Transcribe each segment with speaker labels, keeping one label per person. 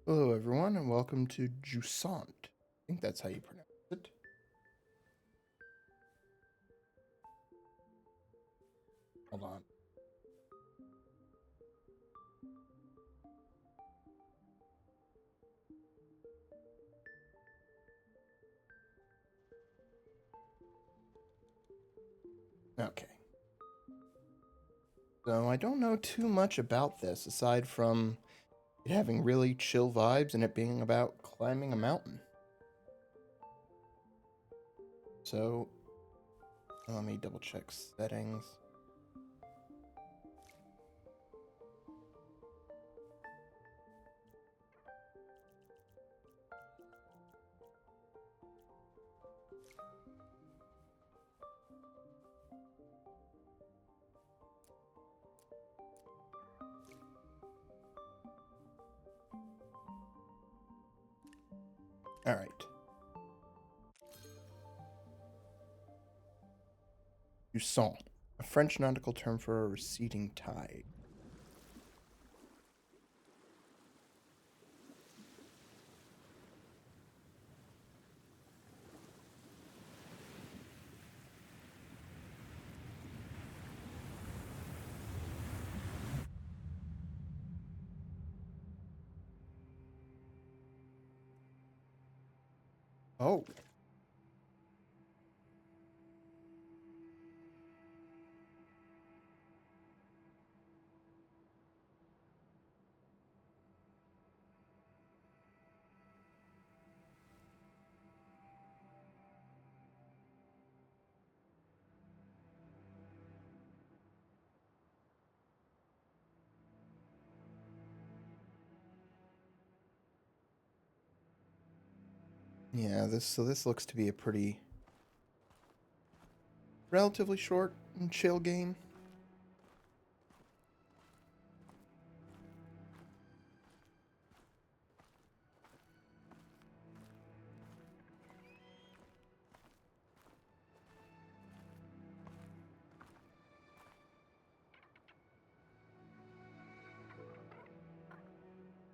Speaker 1: Hello, everyone, and welcome to Jusant. I think that's how you pronounce it. Hold on. Okay. So I don't know too much about this aside from it having really chill vibes and it being about climbing a mountain. So let me double check settings. All right. Jusant, a French nautical term for a receding tide. Oh, yeah. This looks to be a pretty relatively short and chill game.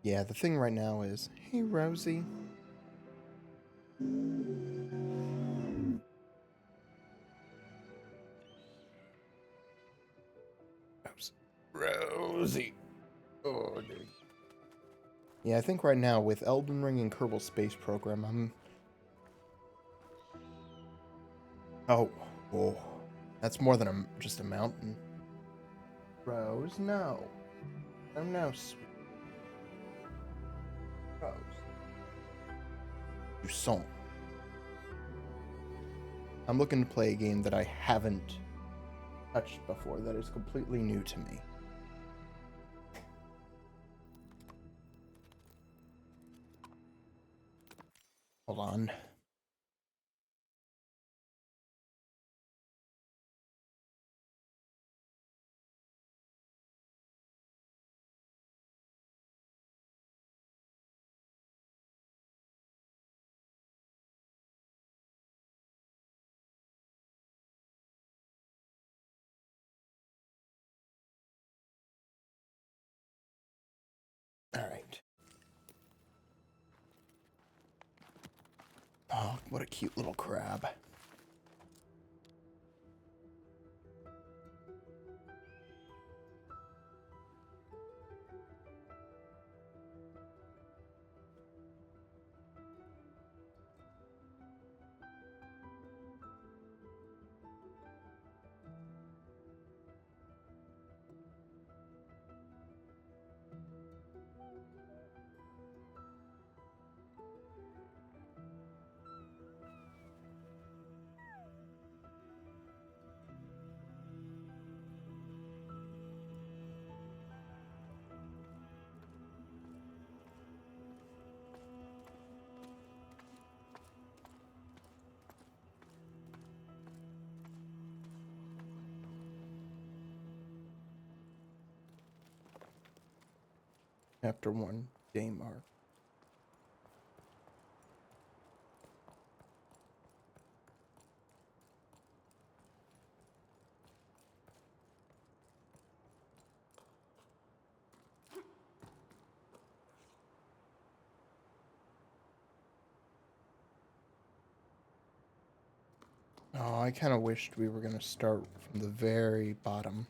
Speaker 1: Yeah, the thing right now is, hey Rosie. Rosie. Oh, dude. Yeah, I think right now with Elden Ring and Kerbal Space Program, I'm. Oh, oh, that's more than just a mountain. Rose, no. Oh no, sweet Rose. You song. I'm looking to play a game that I haven't touched before, that is completely new to me. Hold on. Alright. Oh, what a cute little crab. Chapter 1, Day Mark. Oh, I kind of wished we were going to start from the very bottom.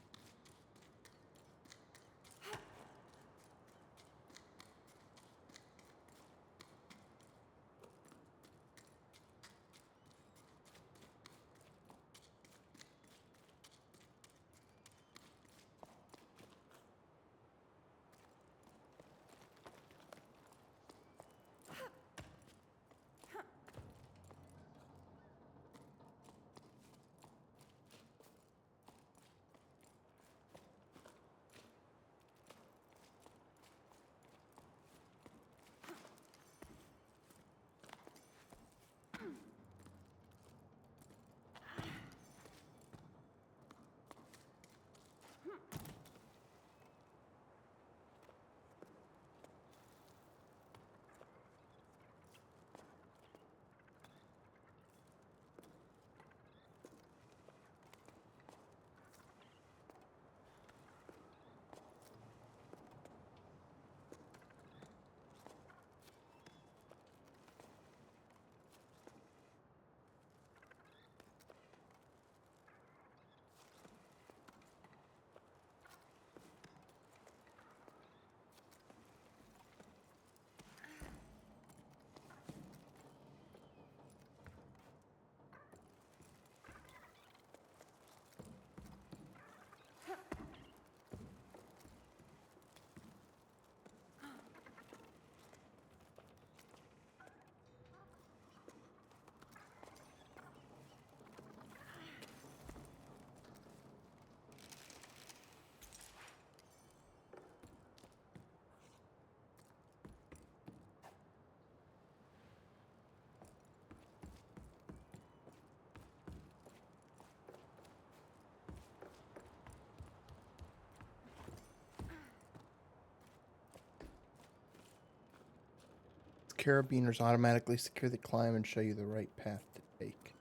Speaker 1: Carabiners automatically secure the climb and show you the right path to take.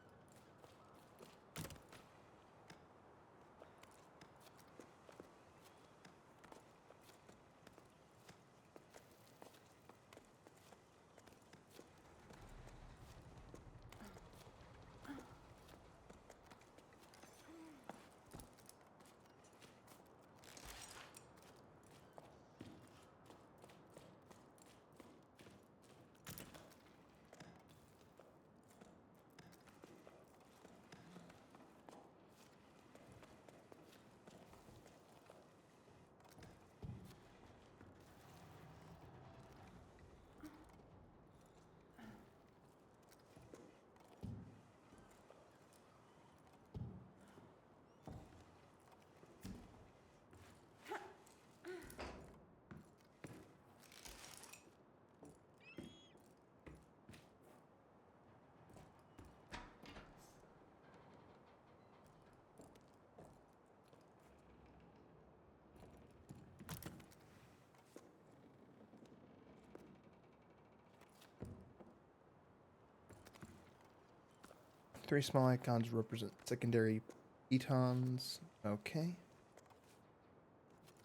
Speaker 1: Three small icons represent secondary pitons. Okay.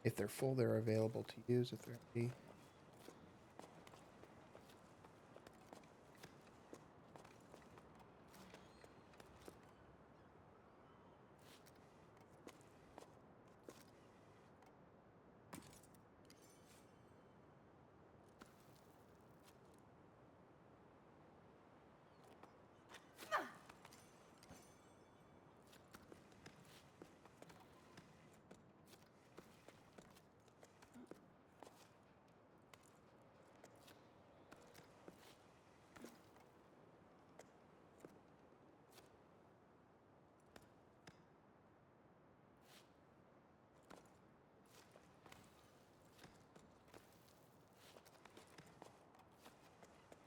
Speaker 1: If they're full, they're available to use. If they're empty,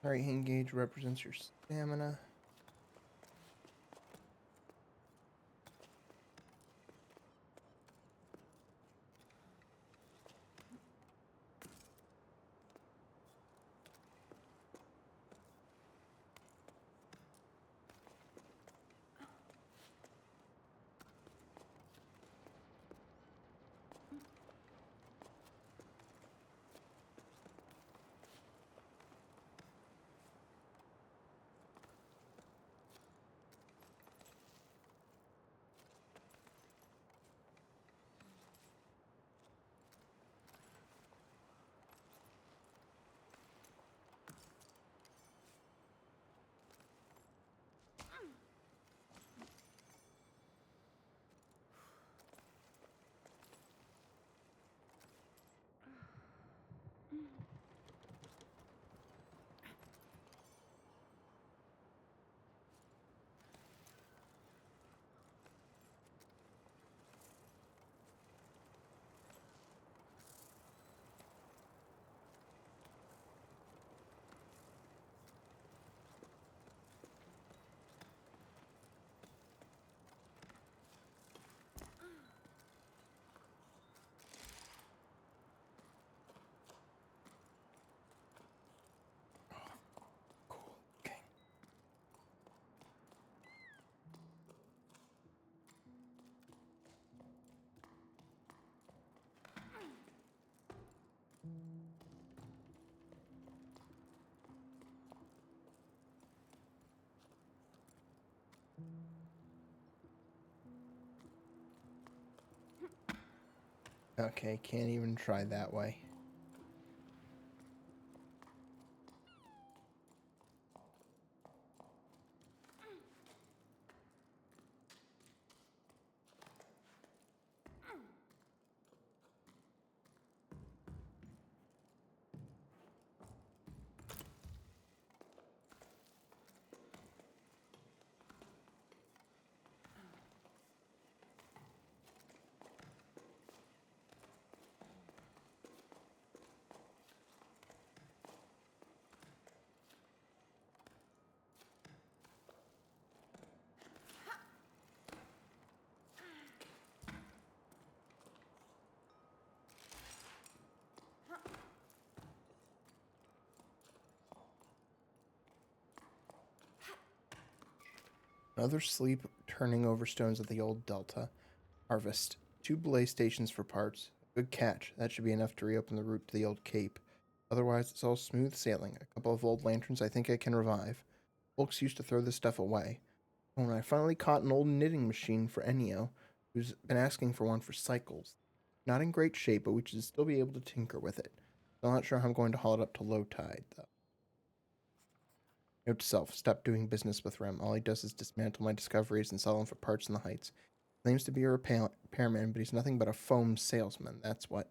Speaker 1: right hand gauge represents your stamina. Okay, can't even try that way. Another sleep turning over stones at the old Delta. Harvest. 2 belay stations for parts. Good catch. That should be enough to reopen the route to the old Cape. Otherwise, it's all smooth sailing. A couple of old lanterns I think I can revive. Folks used to throw this stuff away. When I finally caught an old knitting machine for Ennio, who's been asking for one for cycles. Not in great shape, but we should still be able to tinker with it. I'm not sure how I'm going to haul it up to low tide, though. Note to self, stop doing business with Rem. All he does is dismantle my discoveries and sell them for parts in the heights. Claims to be a repairman, but he's nothing but a foam salesman, that's what.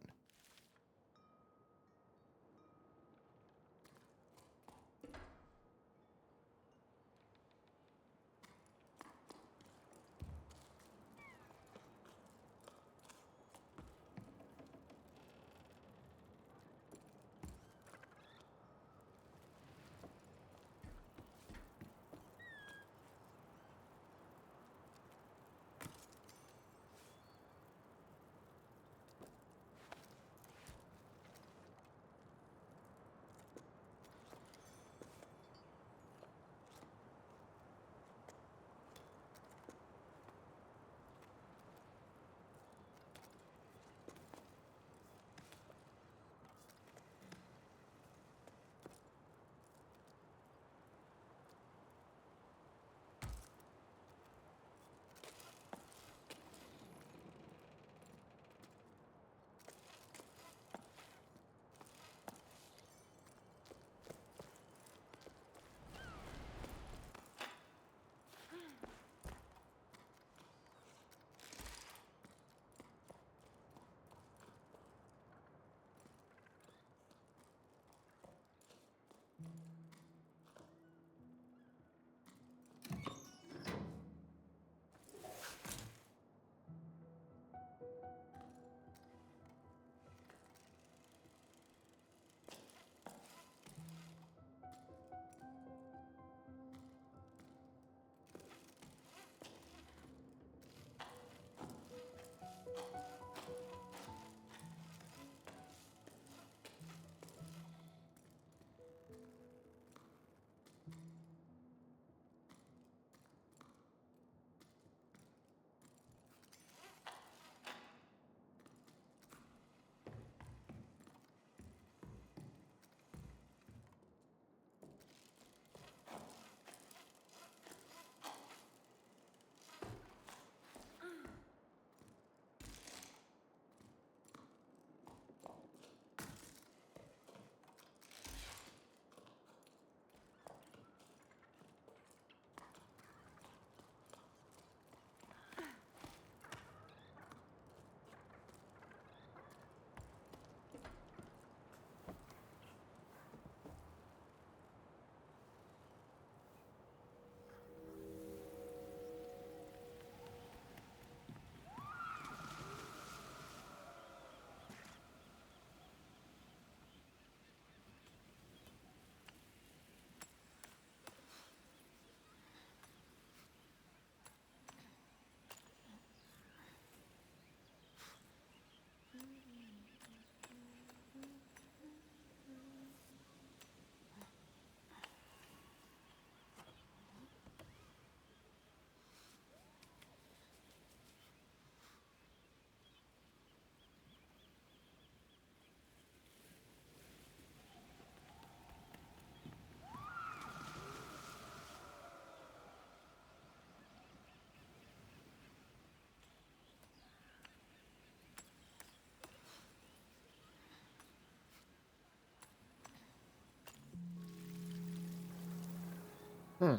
Speaker 1: Hmm.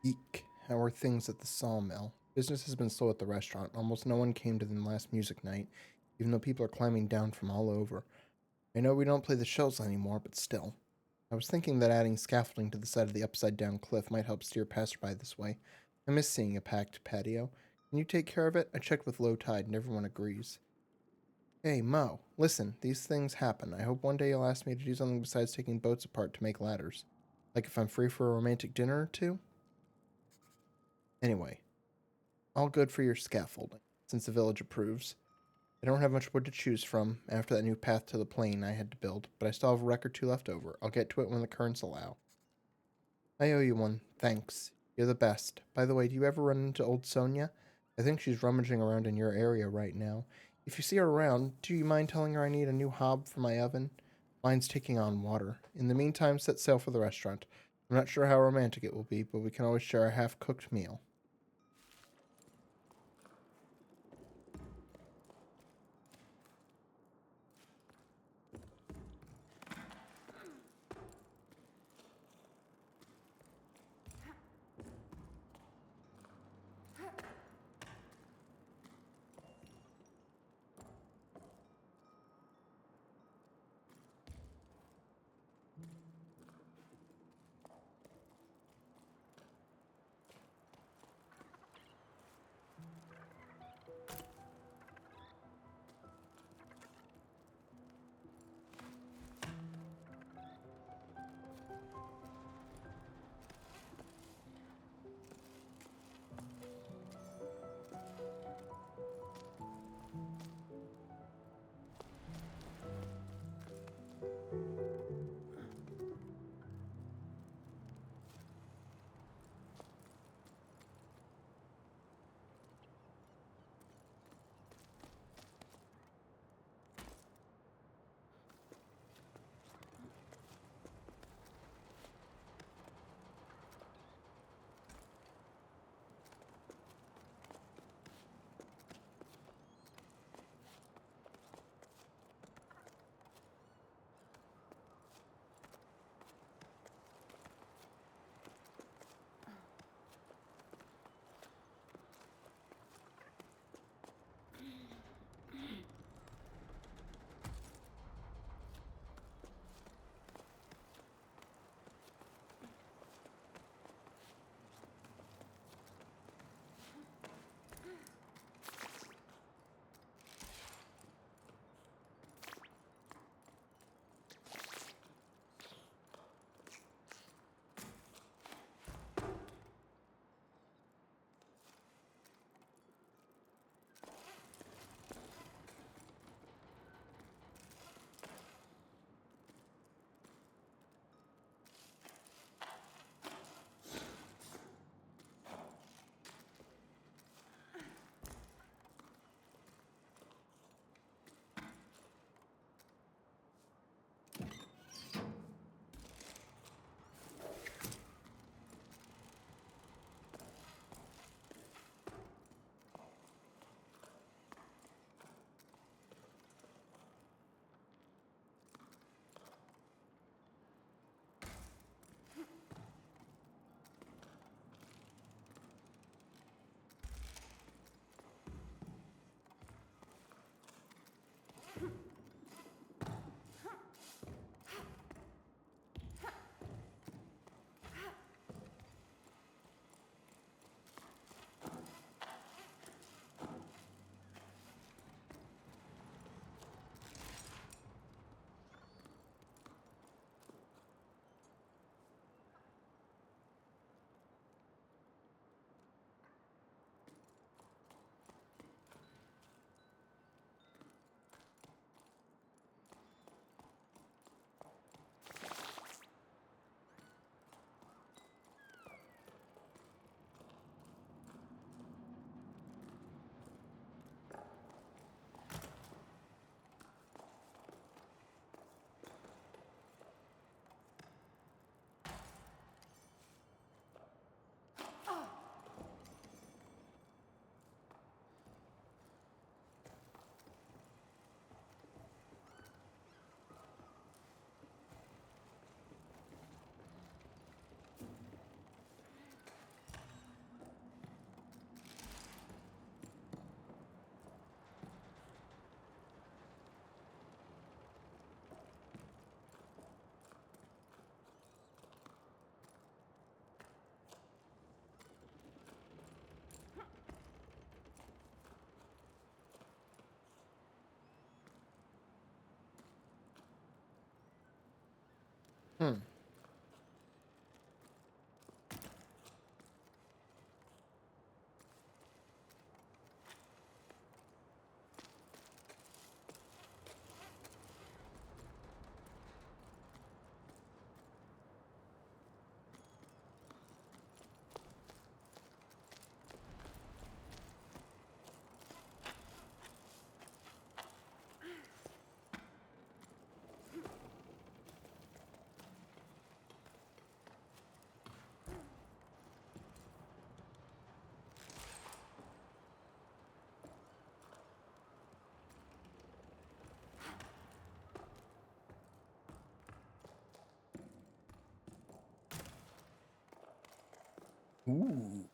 Speaker 1: Eek. How are things at the sawmill? Business has been slow at the restaurant. Almost no one came to the last music night, even though people are climbing down from all over. I know we don't play the shows anymore, but still. I was thinking that adding scaffolding to the side of the upside-down cliff might help steer passerby this way. I miss seeing a packed patio. Can you take care of it? I checked with low tide and everyone agrees. Hey, Mo, listen, these things happen. I hope one day you'll ask me to do something besides taking boats apart to make ladders. Like if I'm free for a romantic dinner or two? Anyway, all good for your scaffolding, since the village approves. I don't have much wood to choose from after that new path to the plain I had to build, but I still have a wreck or two left over. I'll get to it when the currents allow. I owe you one. Thanks. You're the best. By the way, do you ever run into old Sonia? I think she's rummaging around in your area right now. If you see her around, do you mind telling her I need a new hob for my oven? Mine's taking on water. In the meantime, set sail for the restaurant. I'm not sure how romantic it will be, but we can always share a half-cooked meal. Ooh.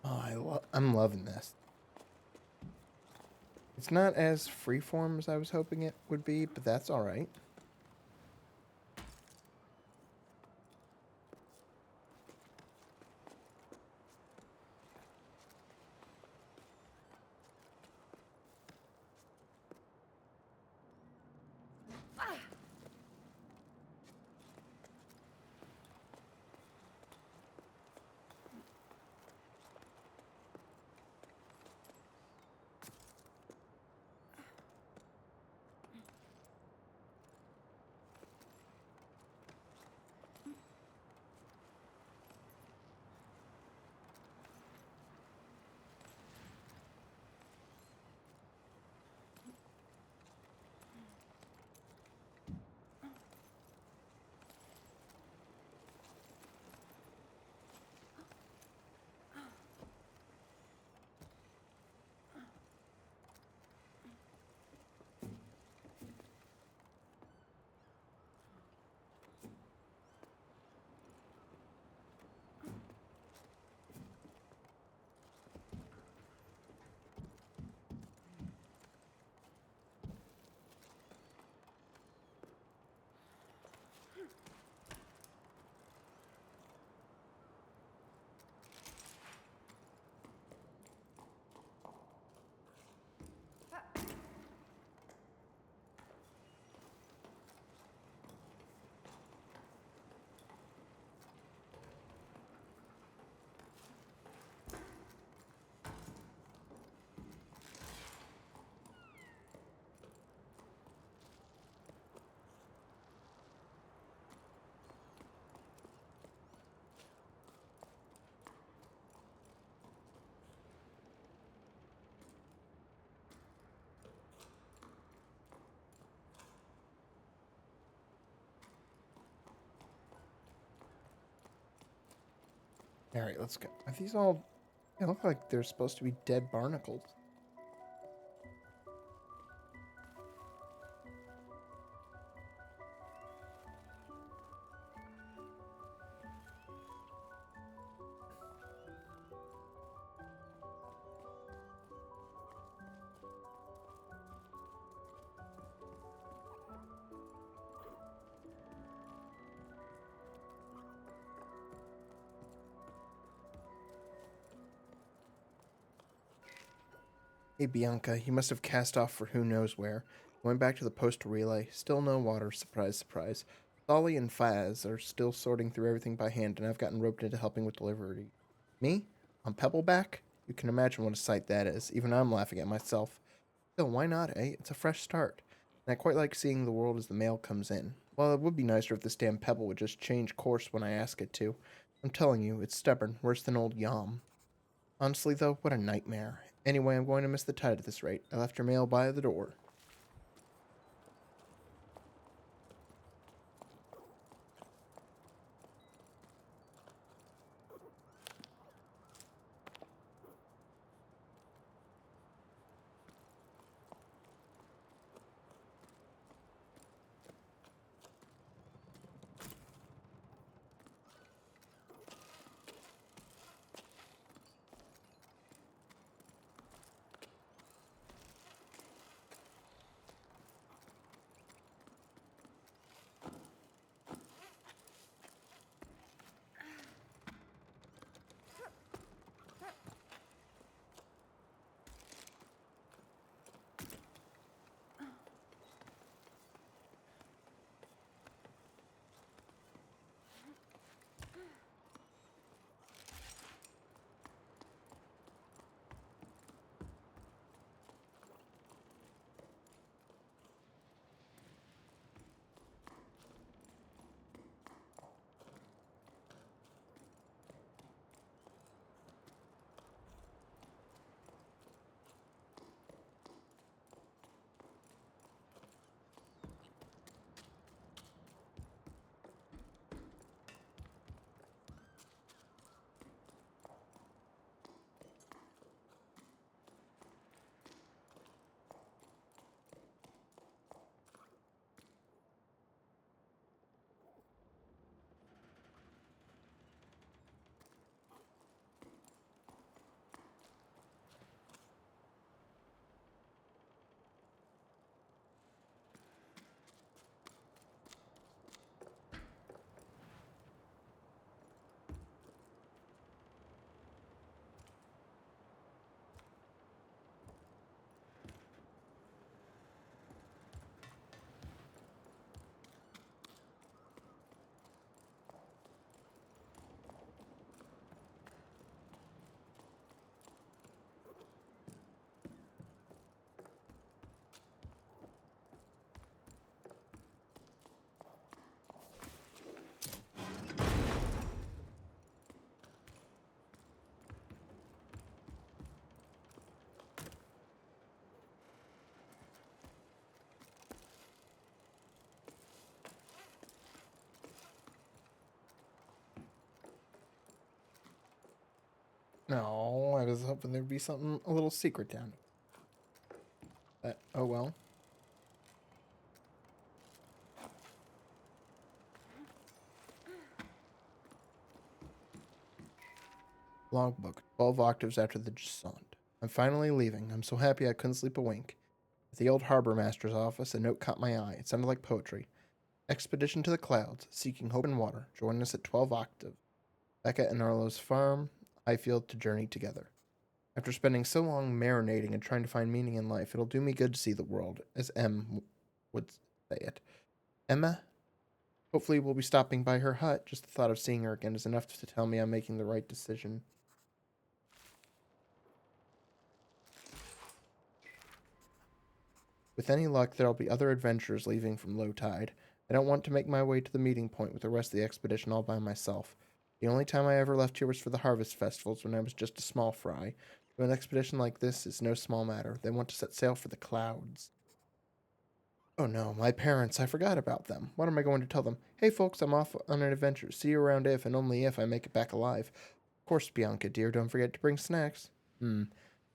Speaker 1: Oh, I'm loving this. It's not as freeform as I was hoping it would be, but that's all right. All right, let's go. Are these all? They look like they're supposed to be dead barnacles. Hey, Bianca, you must have cast off for who knows where. Going back to the postal relay, still no water, surprise, surprise. Solly and Faz are still sorting through everything by hand, and I've gotten roped into helping with delivery. Me? On Pebbleback? You can imagine what a sight that is. Even I'm laughing at myself. Still, why not, eh? It's a fresh start. And I quite like seeing the world as the mail comes in. Well, it would be nicer if this damn Pebble would just change course when I ask it to. I'm telling you, it's stubborn, worse than old Yom. Honestly, though, what a nightmare. Anyway, I'm going to miss the tide at this rate. I left your mail by the door. hoping there'd be something, a little secret down here. But, oh well. Logbook, 12 octaves after the Jusant. I'm finally leaving. I'm so happy I couldn't sleep a wink. At the old harbor master's office, a note caught my eye. It sounded like poetry. Expedition to the clouds, seeking hope and water. Join us at 12 octave. Becca and Arlo's farm, Highfield to journey together. After spending so long marinating and trying to find meaning in life, it'll do me good to see the world, as would say it. Emma? Hopefully we'll be stopping by her hut. Just the thought of seeing her again is enough to tell me I'm making the right decision. With any luck, there'll be other adventurers leaving from low tide. I don't want to make my way to the meeting point with the rest of the expedition all by myself. The only time I ever left here was for the harvest festivals when I was just a small fry. So an expedition like this is no small matter. They want to set sail for the clouds. Oh no, my parents, I forgot about them. What am I going to tell them? Hey folks, I'm off on an adventure. See you around if and only if I make it back alive. Of course, Bianca, dear, don't forget to bring snacks. I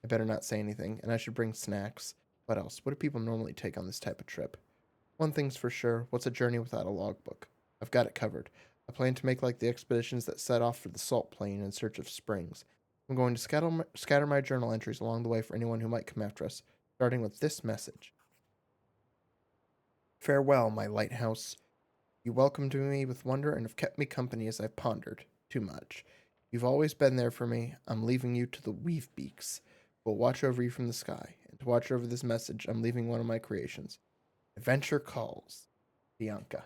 Speaker 1: better not say anything, and I should bring snacks. What else? What do people normally take on this type of trip? One thing's for sure, what's a journey without a logbook? I've got it covered. I plan to make like the expeditions that set off for the salt plain in search of springs. I'm going to scatter my journal entries along the way for anyone who might come after us, starting with this message. Farewell, my lighthouse. You welcomed me with wonder and have kept me company as I've pondered. Too much. You've always been there for me. I'm leaving you to the weave beaks. We'll watch over you from the sky. And to watch over this message, I'm leaving one of my creations. Adventure calls. Bianca.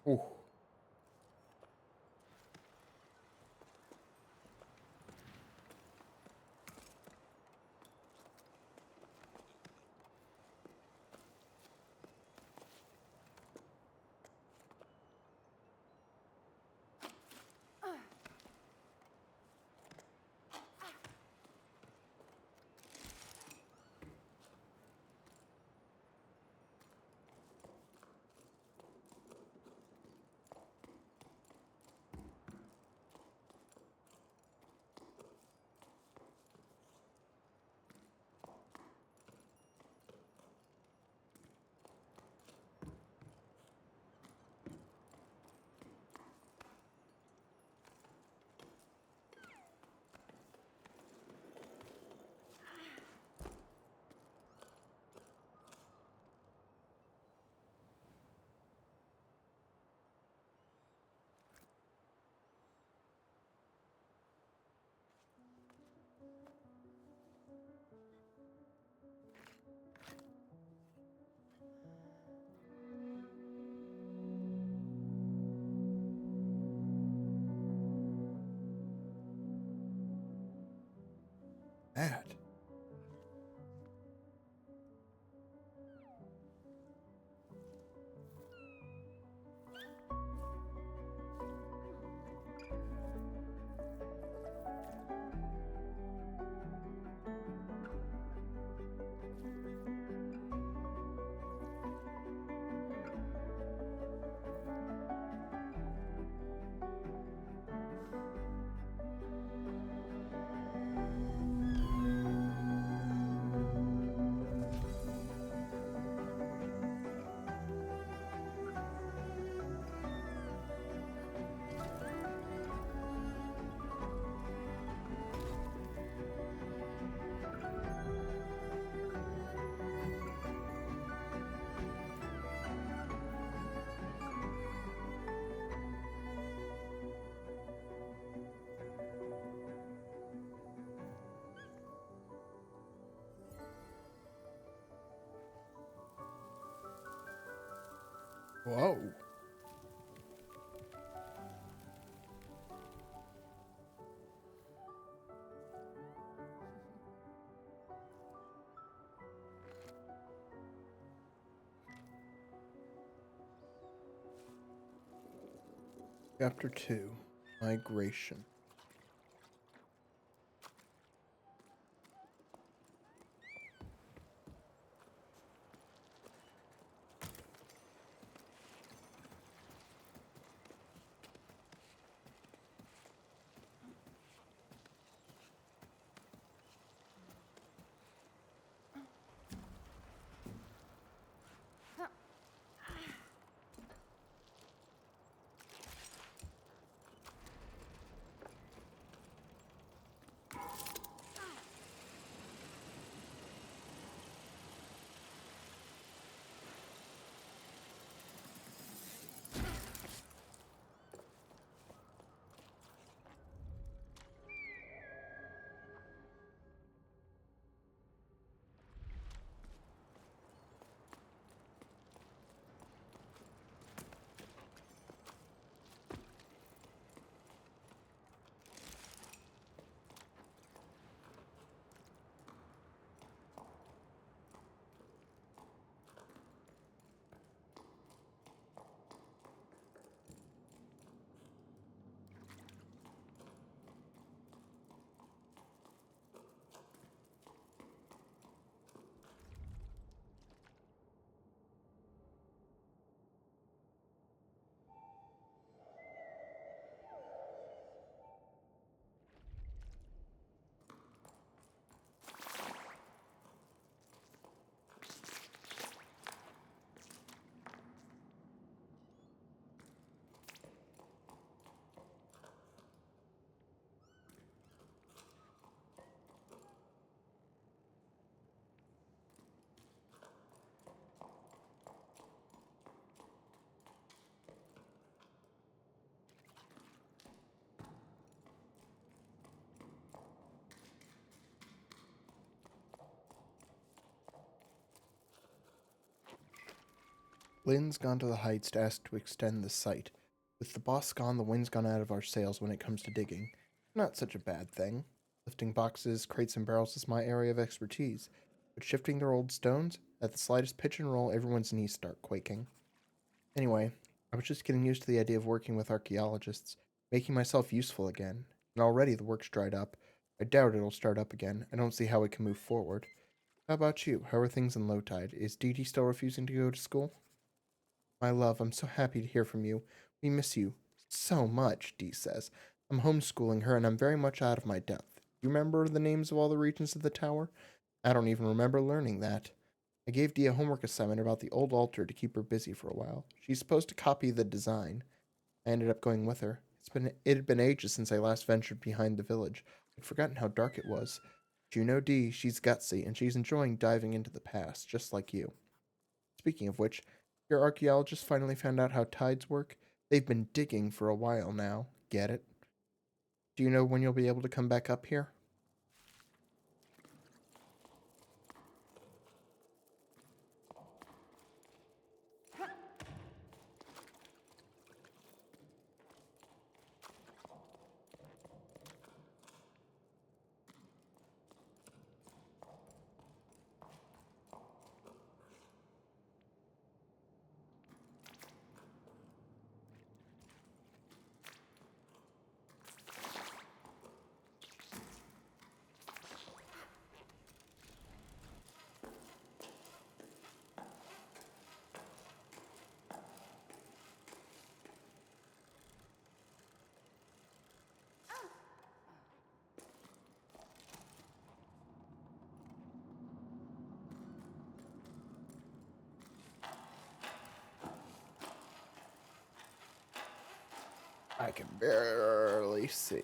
Speaker 1: Ooh. Whoa. Chapter 2. Migration. Lynn's gone to the heights to ask to extend the site. With the boss gone, the wind's gone out of our sails when it comes to digging. Not such a bad thing. Lifting boxes, crates, and barrels is my area of expertise. But shifting their old stones, at the slightest pitch and roll, everyone's knees start quaking. Anyway, I was just getting used to the idea of working with archaeologists, making myself useful again. And already the work's dried up. I doubt it'll start up again. I don't see how it can move forward. How about you? How are things in low tide? Is Dee Dee still refusing to go to school? My love, I'm so happy to hear from you. We miss you so much, Dee says. I'm homeschooling her and I'm very much out of my depth. You remember the names of all the regents of the tower? I don't even remember learning that. I gave Dee a homework assignment about the old altar to keep her busy for a while. She's supposed to copy the design. I ended up going with her. It had been ages since I last ventured behind the village. I'd forgotten how dark it was. But you know Dee, she's gutsy, and she's enjoying diving into the past, just like you. Speaking of which, your archaeologists finally found out how tides work? They've been digging for a while now. Get it? Do you know when you'll be able to come back up here? I can barely see.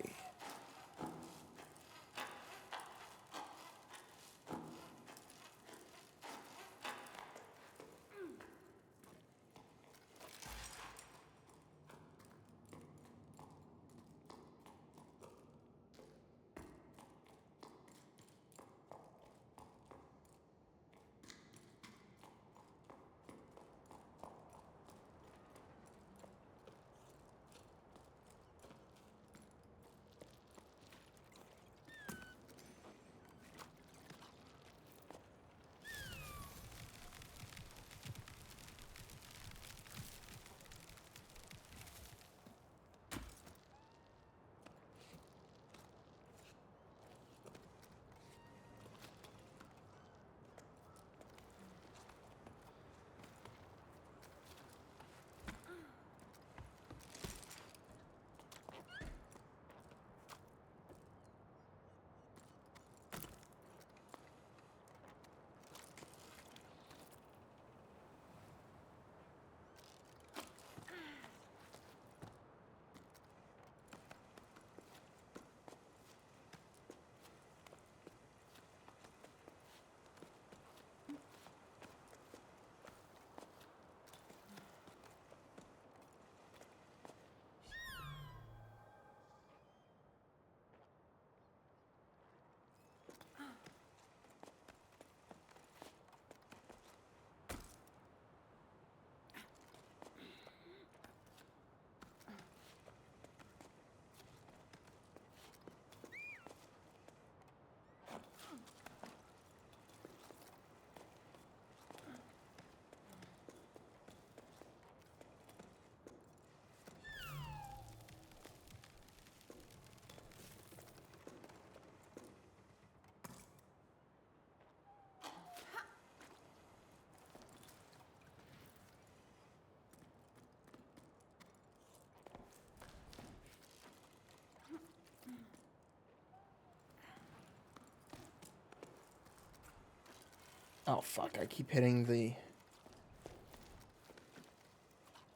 Speaker 1: Oh, fuck. I keep hitting the...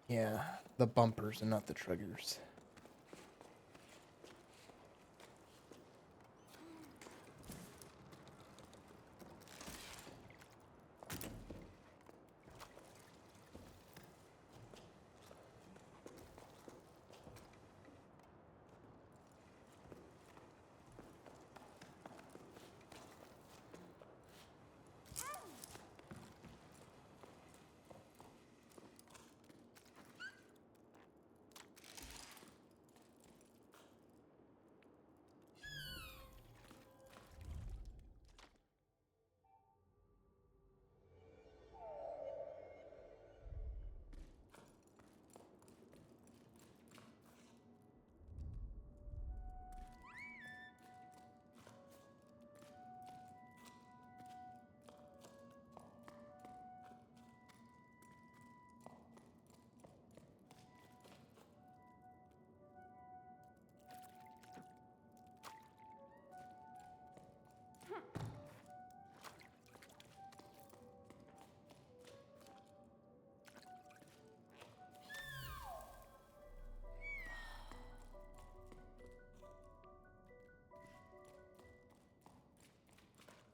Speaker 1: Yeah, the bumpers and not the triggers.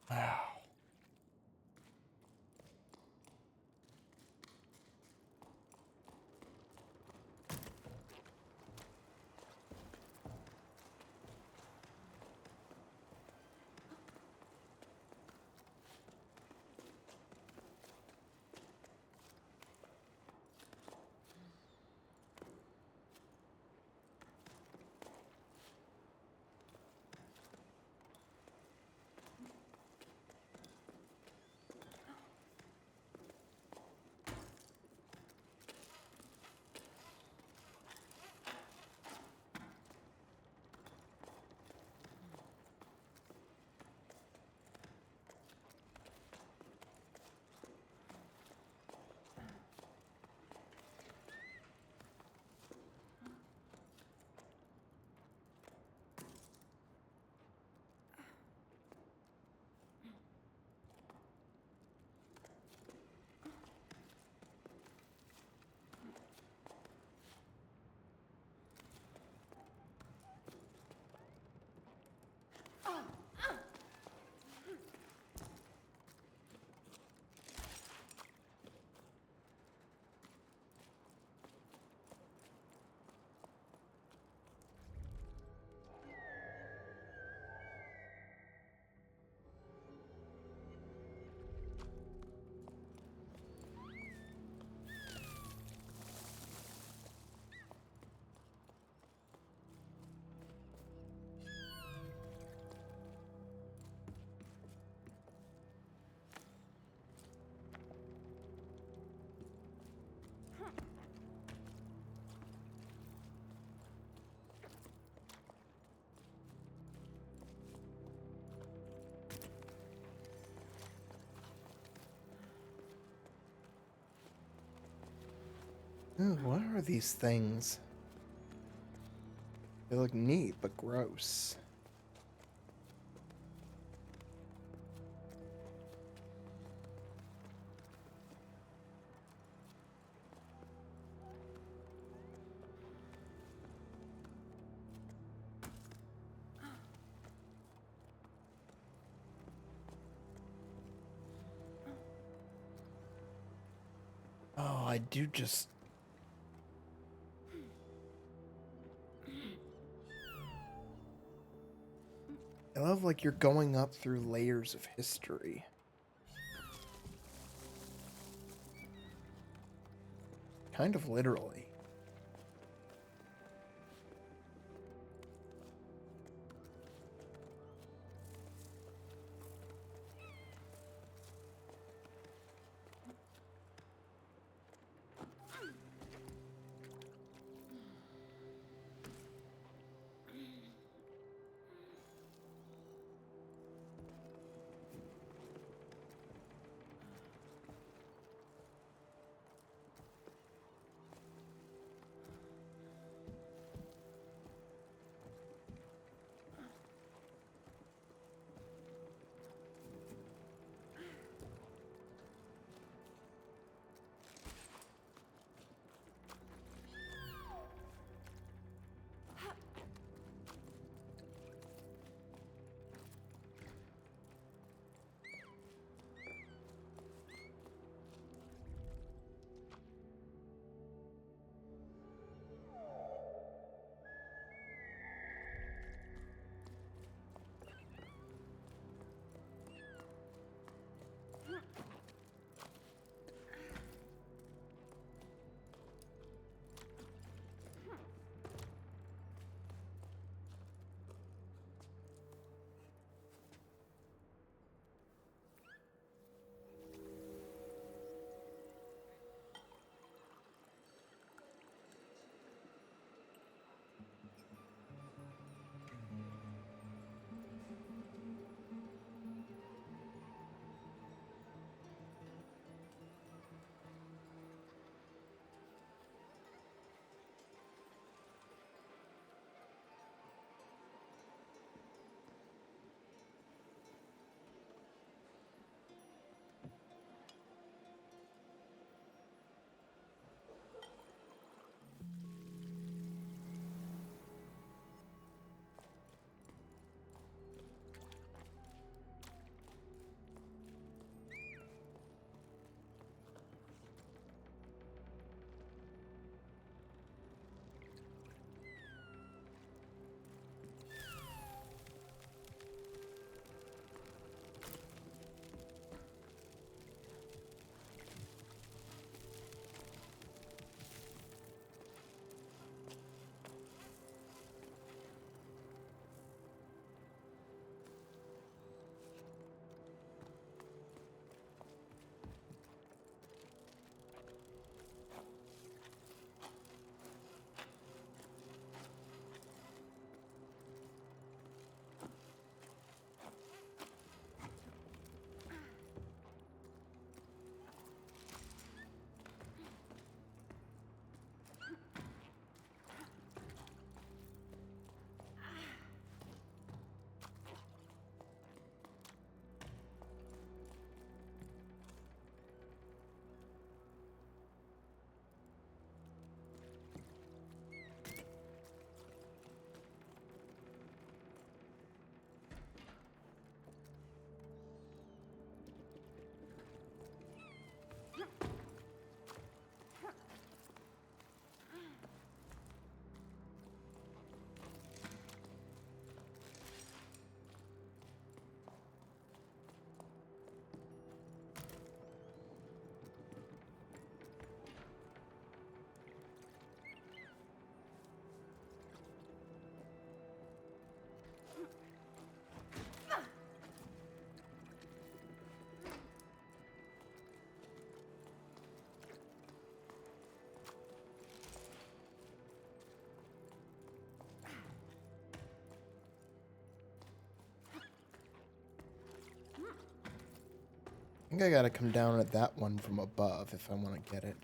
Speaker 1: Wow. Ooh, what are these things? They look neat, but gross. Oh, I do just... I love, like, you're going up through layers of history. Kind of literally. think I gotta come down at that one from above if I want to get it.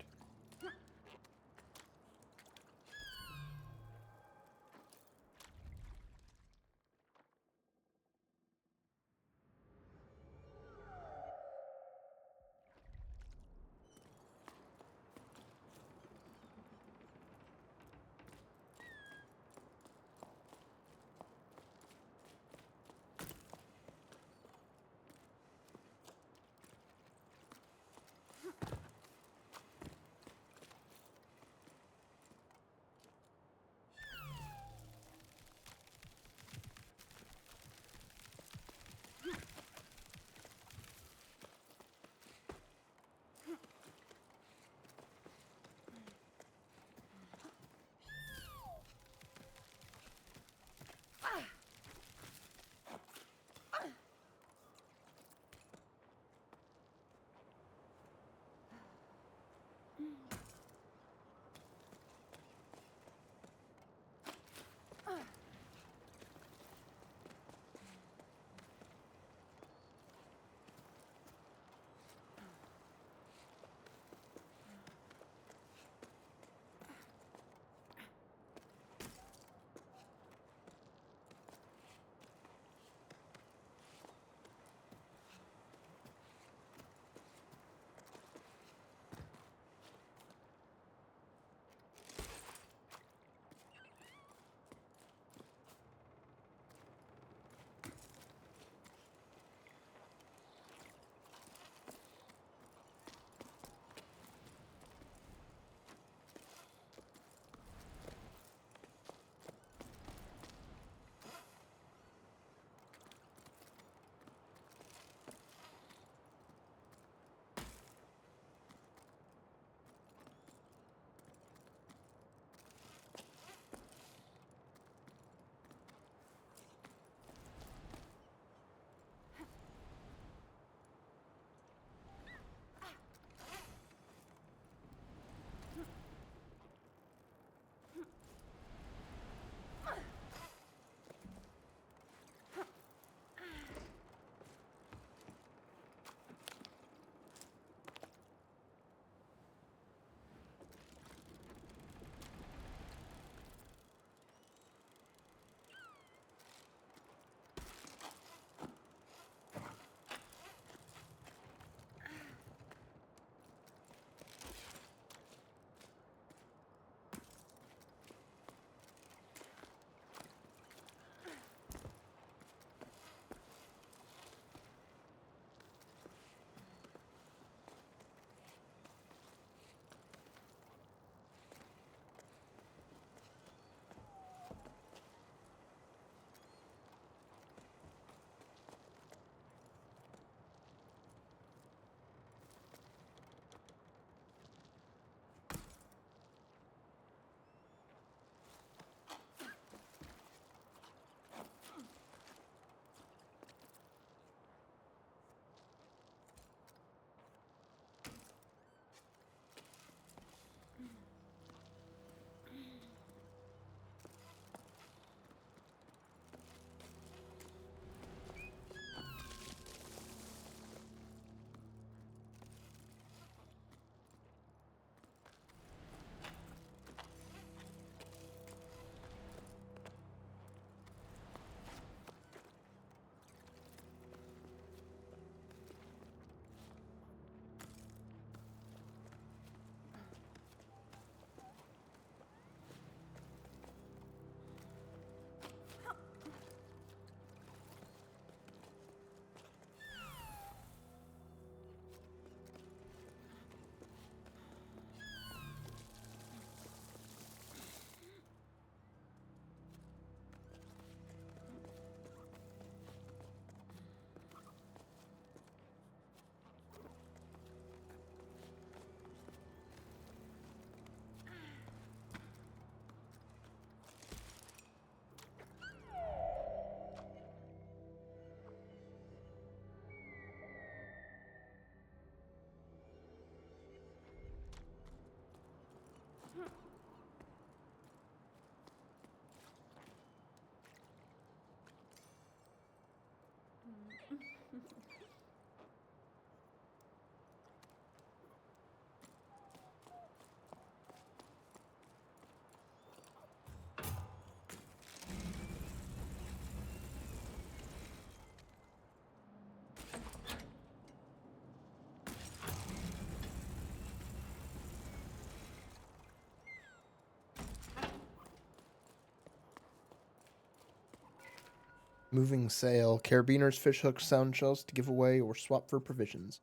Speaker 1: Moving sail. Carabiners, fishhooks, sound shells to give away or swap for provisions.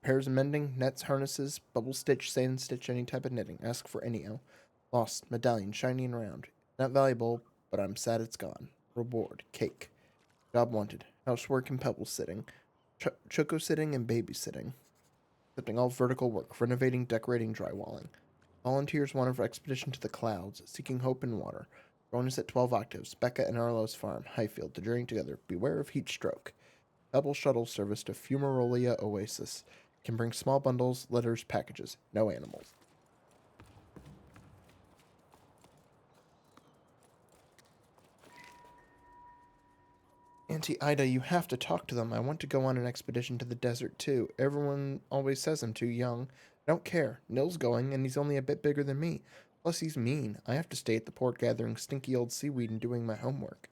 Speaker 1: Repairs and mending, nets, harnesses, bubble stitch, sand stitch, any type of knitting. Ask for anyhow. Lost. Medallion, shiny and round. Not valuable, but I'm sad it's gone. Reward. Cake. Job wanted. Housework and pebble sitting. Choco sitting and babysitting. Accepting all vertical work. Renovating, decorating, drywalling. Volunteers wanted for expedition to the clouds. Seeking hope in water. Bonus at 12 octaves. Becca and Arlo's farm. Highfield. To journey together. Beware of heat stroke. Pebble shuttle service to Fumarolia Oasis. Can bring small bundles, letters, packages. No animals. Auntie Ida, you have to talk to them. I want to go on an expedition to the desert, too. Everyone always says I'm too young. I don't care. Nil's going, and he's only a bit bigger than me. Plus, he's mean. I have to stay at the port gathering stinky old seaweed and doing my homework.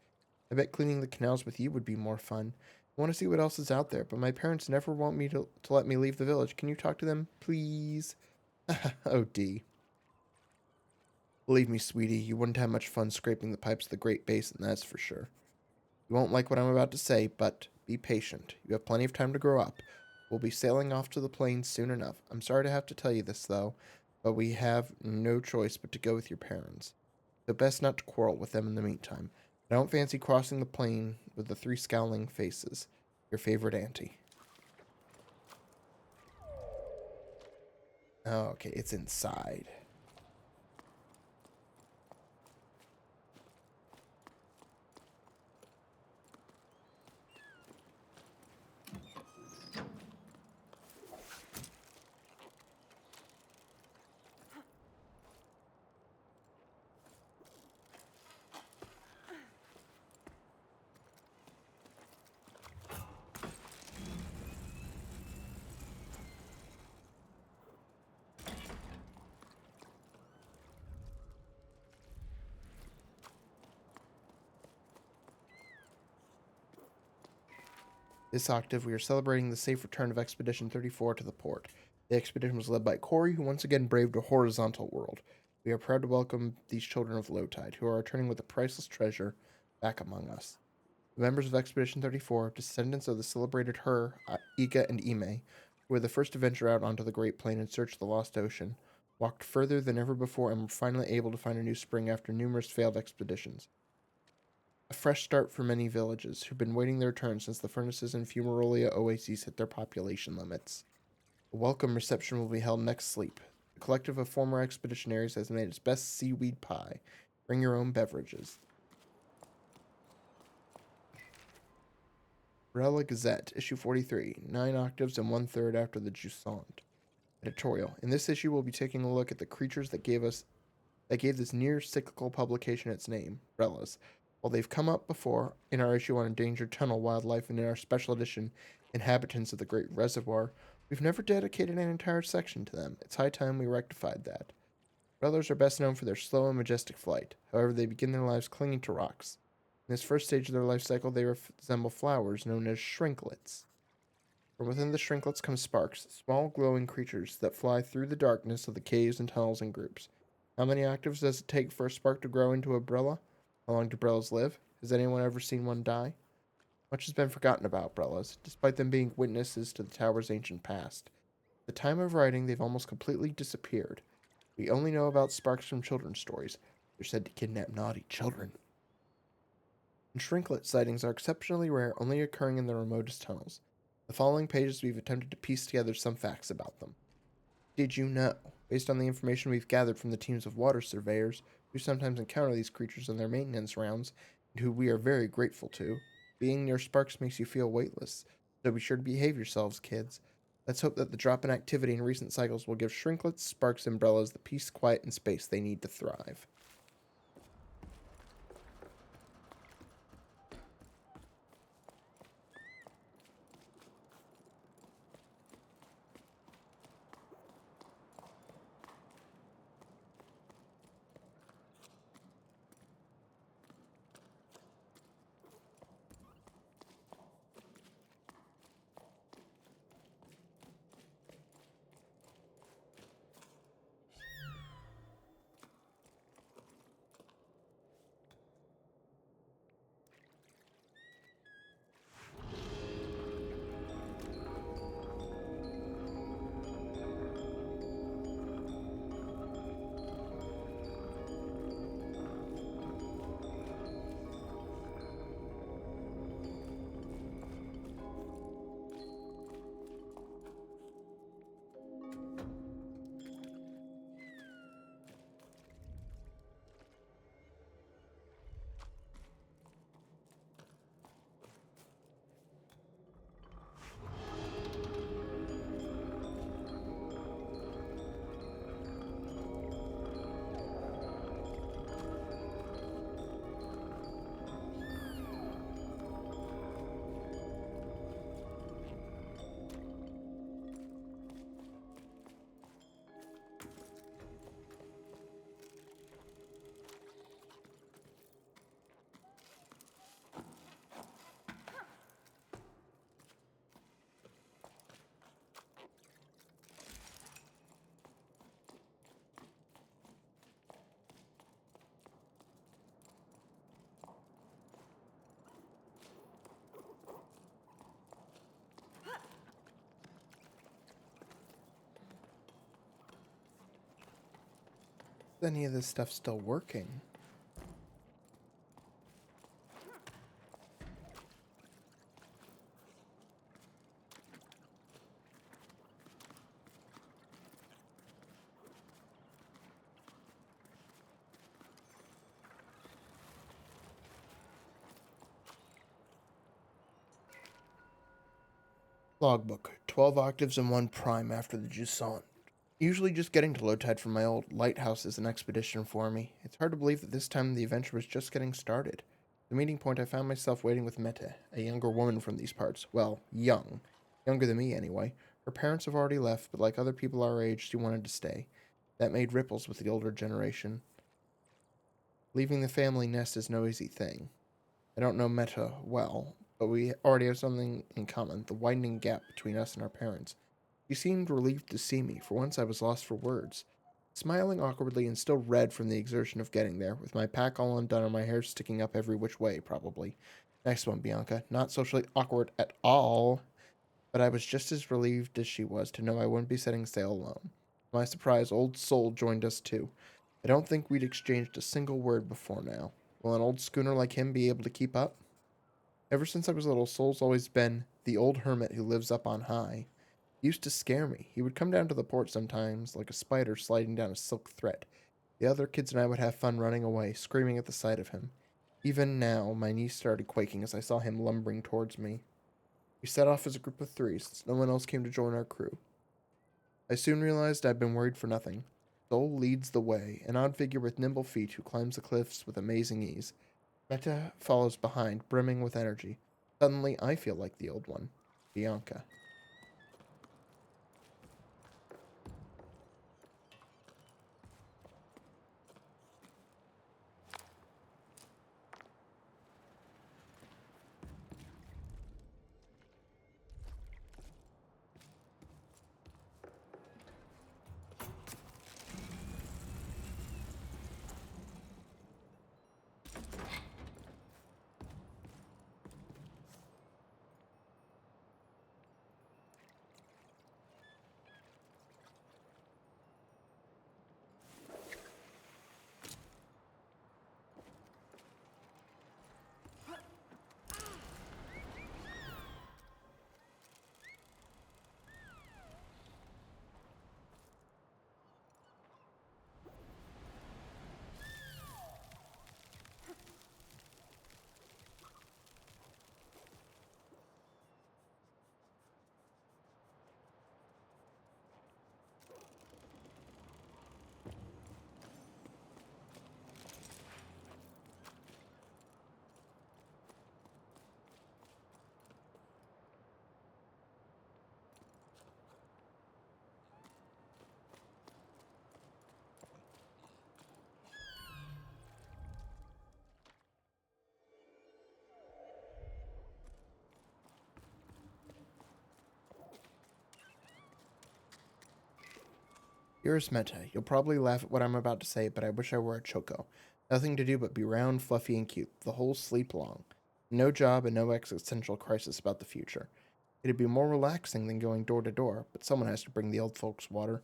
Speaker 1: I bet cleaning the canals with you would be more fun. I want to see what else is out there, but my parents never want me to let me leave the village. Can you talk to them, please? Oh, D. Believe me, sweetie, you wouldn't have much fun scraping the pipes of the Great Basin, that's for sure. You won't like what I'm about to say, but be patient. You have plenty of time to grow up. We'll be sailing off to the plains soon enough. I'm sorry to have to tell you this, though, but we have no choice but to go with your parents. So best not to quarrel with them in the meantime. I don't fancy crossing the plain with the three scowling faces. Your favorite auntie. Oh, okay, it's inside. This octave, we are celebrating the safe return of Expedition 34 to the port. The expedition was led by Corey, who once again braved a horizontal world. We are proud to welcome these children of low tide, who are returning with a priceless treasure back among us. The members of Expedition 34, descendants of the celebrated Her, Ika, and Ime, who were the first to venture out onto the Great Plain in search of the lost ocean, walked further than ever before and were finally able to find a new spring after numerous failed expeditions. A fresh start for many villages, who've been waiting their turn since the furnaces in Fumarolia Oases hit their population limits. A welcome reception will be held next sleep. The collective of former expeditionaries has made its best seaweed pie. Bring your own beverages. Rella Gazette, issue 43, 9 octaves and 1/3 after the Jusant. Editorial. In this issue, we'll be taking a look at the creatures that gave this near cyclical publication its name, Rellas. While they've come up before in our issue on endangered tunnel wildlife and in our special edition, Inhabitants of the Great Reservoir, we've never dedicated an entire section to them. It's high time we rectified that. Rellas are best known for their slow and majestic flight. However, they begin their lives clinging to rocks. In this first stage of their life cycle, they resemble flowers known as shrinklets. From within the shrinklets come sparks, small glowing creatures that fly through the darkness of the caves and tunnels in groups. How many octaves does it take for a spark to grow into a Brella? How long do Brellas live? Has anyone ever seen one die? Much has been forgotten about Brellas, despite them being witnesses to the tower's ancient past. At the time of writing, they've almost completely disappeared. We only know about sparks from children's stories. They're said to kidnap naughty children. And shrinklet sightings are exceptionally rare, only occurring in the remotest tunnels. The following pages we've attempted to piece together some facts about them. Did you know? Based on the information we've gathered from the teams of water surveyors, who sometimes encounter these creatures in their maintenance rounds, and who we are very grateful to, being near sparks makes you feel weightless, so be sure to behave yourselves, kids. Let's hope that the drop in activity in recent cycles will give shrinklets, sparks, and umbrellas the peace, quiet, and space they need to thrive. Is any of this stuff still working? Logbook. 12 octaves and 1 prime after the Jusant. Usually just getting to low tide from my old lighthouse is an expedition for me. It's hard to believe that this time the adventure was just getting started. At the meeting point, I found myself waiting with Meta, a younger woman from these parts. Well, young. Younger than me, anyway. Her parents have already left, but like other people our age, she wanted to stay. That made ripples with the older generation. Leaving the family nest is no easy thing. I don't know Meta well, but we already have something in common, the widening gap between us and our parents. She seemed relieved to see me. For once I was lost for words. Smiling awkwardly and still red from the exertion of getting there, with my pack all undone and my hair sticking up every which way, probably. Next one, Bianca. Not socially awkward at all, but I was just as relieved as she was to know I wouldn't be setting sail alone. To my surprise, old Soul joined us too. I don't think we'd exchanged a single word before now. Will an old schooner like him be able to keep up? Ever since I was little, Soul's always been the old hermit who lives up on high. He used to scare me. He would come down to the port sometimes, like a spider sliding down a silk thread. The other kids and I would have fun running away, screaming at the sight of him. Even now, my knees started quaking as I saw him lumbering towards me. We set off as a group of 3, since no one else came to join our crew. I soon realized I'd been worried for nothing. Soul leads the way, an odd figure with nimble feet who climbs the cliffs with amazing ease. Meta follows behind, brimming with energy. Suddenly, I feel like the old one, Bianca. Dearest Meta, you'll probably laugh at what I'm about to say, but I wish I were a Choco. Nothing to do but be round, fluffy, and cute, the whole sleep long. No job and no existential crisis about the future. It'd be more relaxing than going door to door, but someone has to bring the old folks water.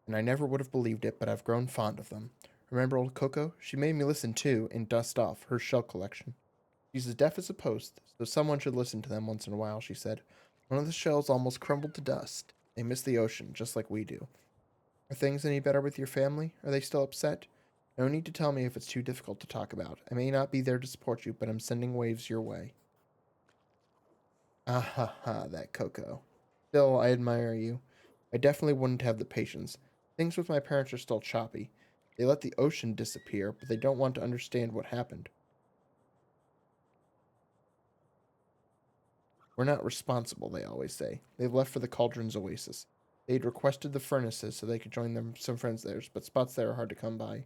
Speaker 1: And I never would have believed it, but I've grown fond of them. Remember old Coco? She made me listen to, in Dust Off, her shell collection. She's as deaf as a post, so someone should listen to them once in a while, she said. One of the shells almost crumbled to dust. They miss the ocean, just like we do. Are things any better with your family? Are they still upset? No need to tell me if it's too difficult to talk about. I may not be there to support you, but I'm sending waves your way. Ah ha ha, that Coco. Still, I admire you. I definitely wouldn't have the patience. Things with my parents are still choppy. They let the ocean disappear, but they don't want to understand what happened. We're not responsible, they always say. They've left for the Cauldron's oasis. They'd requested the furnaces so they could join some friends there, but spots there are hard to come by.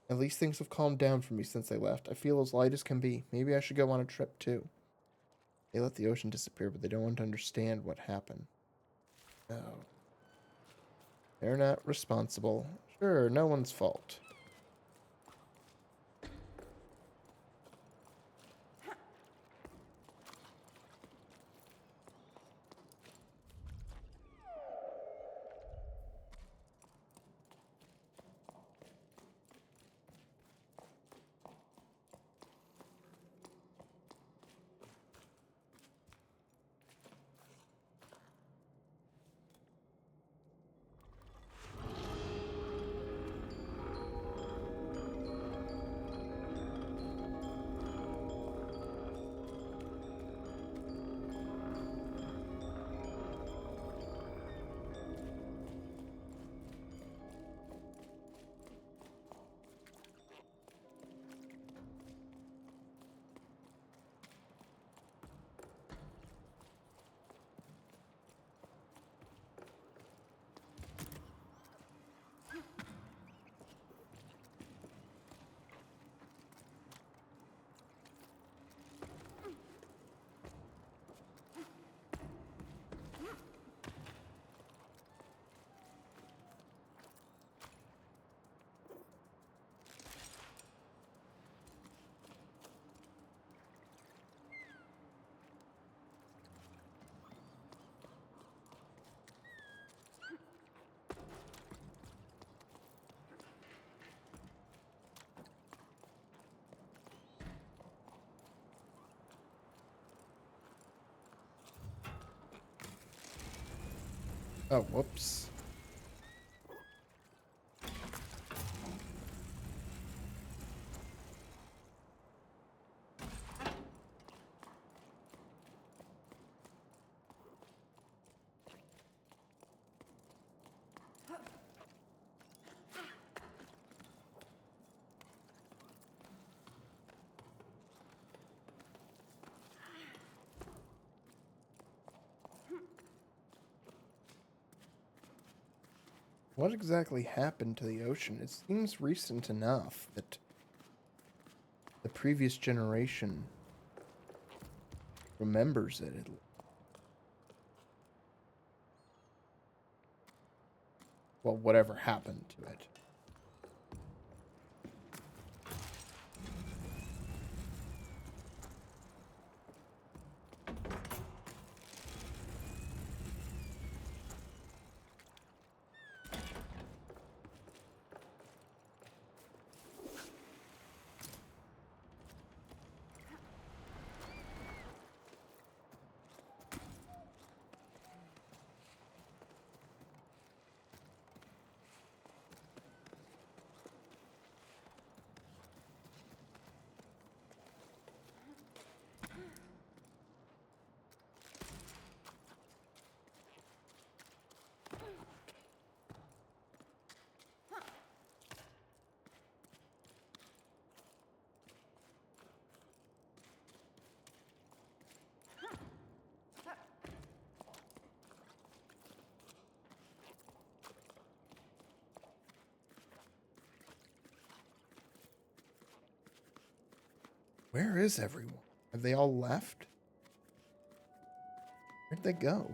Speaker 1: At least things have calmed down for me since they left. I feel as light as can be. Maybe I should go on a trip, too. They let the ocean disappear, but they don't want to understand what happened. No. They're not responsible. Sure, no one's fault. Oh, whoops. What exactly happened to the ocean? It seems recent enough that the previous generation remembers it. Well, whatever happened to it. Where is everyone? Have they all left? Where'd they go?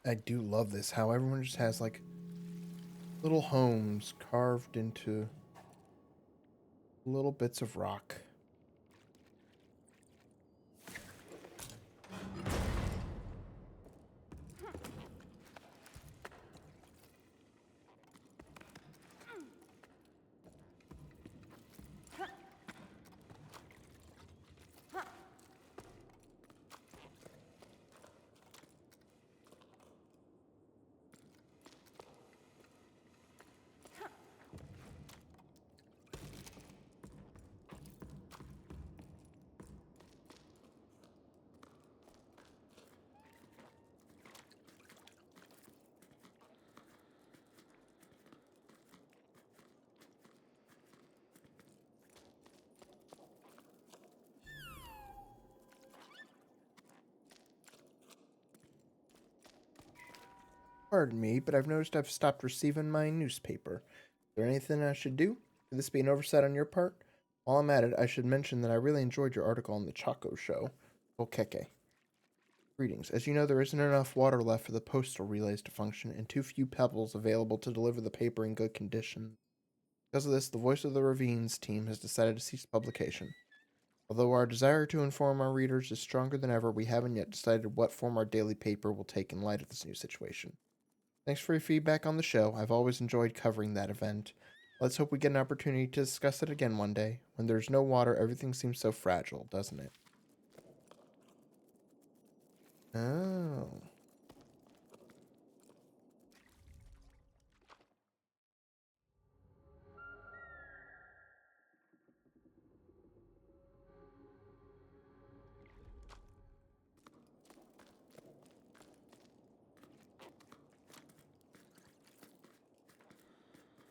Speaker 1: I do love this, how everyone just has, like, little homes carved into little bits of rock. Pardon me, but I've noticed I've stopped receiving my newspaper. Is there anything I should do? Could this be an oversight on your part? While I'm at it, I should mention that I really enjoyed your article on the Chaco show. Okeke. Greetings. As you know, there isn't enough water left for the postal relays to function, and too few pebbles available to deliver the paper in good condition. Because of this, the Voice of the Ravines team has decided to cease publication. Although our desire to inform our readers is stronger than ever, we haven't yet decided what form our daily paper will take in light of this new situation. Thanks for your feedback on the show. I've always enjoyed covering that event. Let's hope we get an opportunity to discuss it again one day. When there's no water, everything seems so fragile, doesn't it? Oh.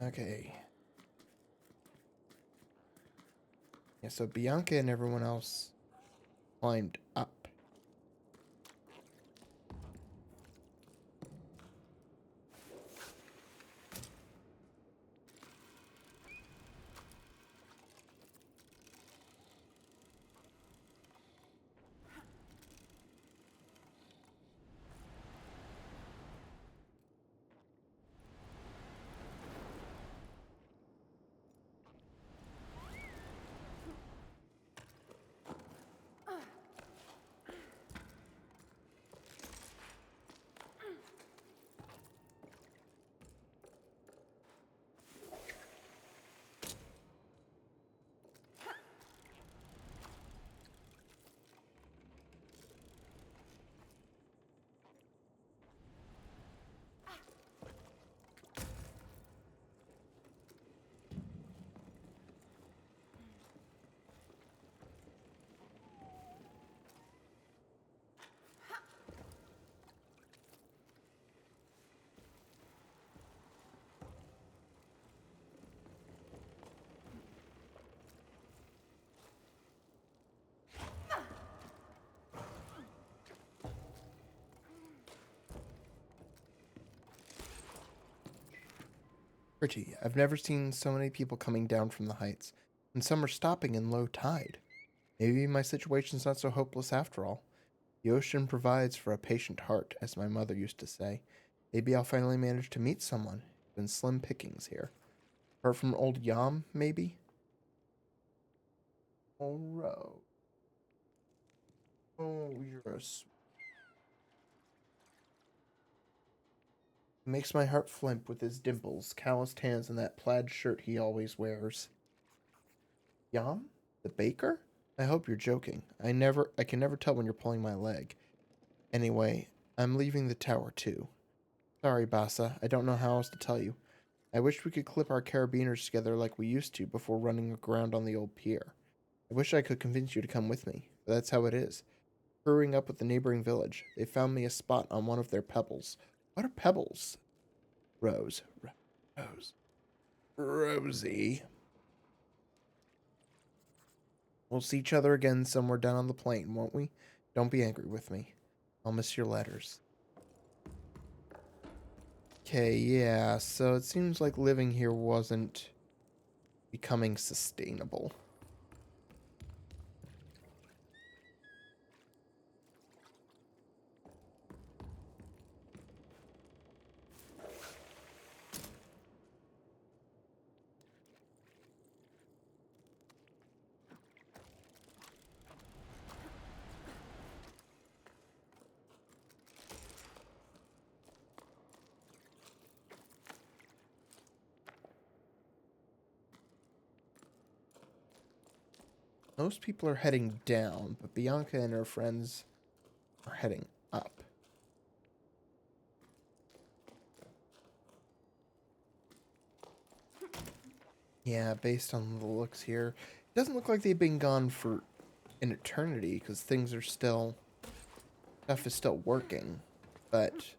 Speaker 1: Okay. Yeah, so Bianca and everyone else climbed up. Pretty. I've never seen so many people coming down from the heights, and some are stopping in low tide. Maybe my situation's not so hopeless after all. The ocean provides for a patient heart, as my mother used to say. Maybe I'll finally manage to meet someone. It's been slim pickings here. Apart from old Yam, maybe? Oh, Ro. Oh, you're a makes my heart flimp with his dimples, calloused hands, and that plaid shirt he always wears. Yam? The baker? I hope you're joking. I can never tell when you're pulling my leg. Anyway, I'm leaving the tower too. Sorry, Bassa, I don't know how else to tell you. I wish we could clip our carabiners together like we used to before running aground on the old pier. I wish I could convince you to come with me, but that's how it is. Screwing up with the neighboring village, they found me a spot on one of their pebbles. What are pebbles? Rose. Rose. Rosie. We'll see each other again somewhere down on the plain, won't we? Don't be angry with me. I'll miss your letters. Okay, yeah, so it seems like living here wasn't becoming sustainable. Most people are heading down, but Bianca and her friends are heading up. Yeah, based on the looks here, it doesn't look like they've been gone for an eternity because stuff is still working, but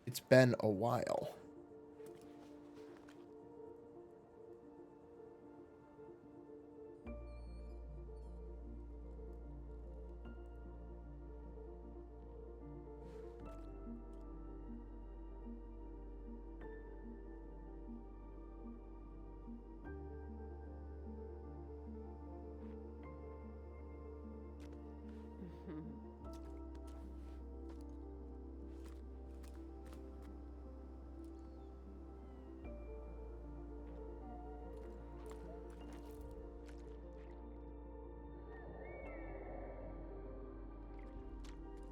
Speaker 1: it's been a while.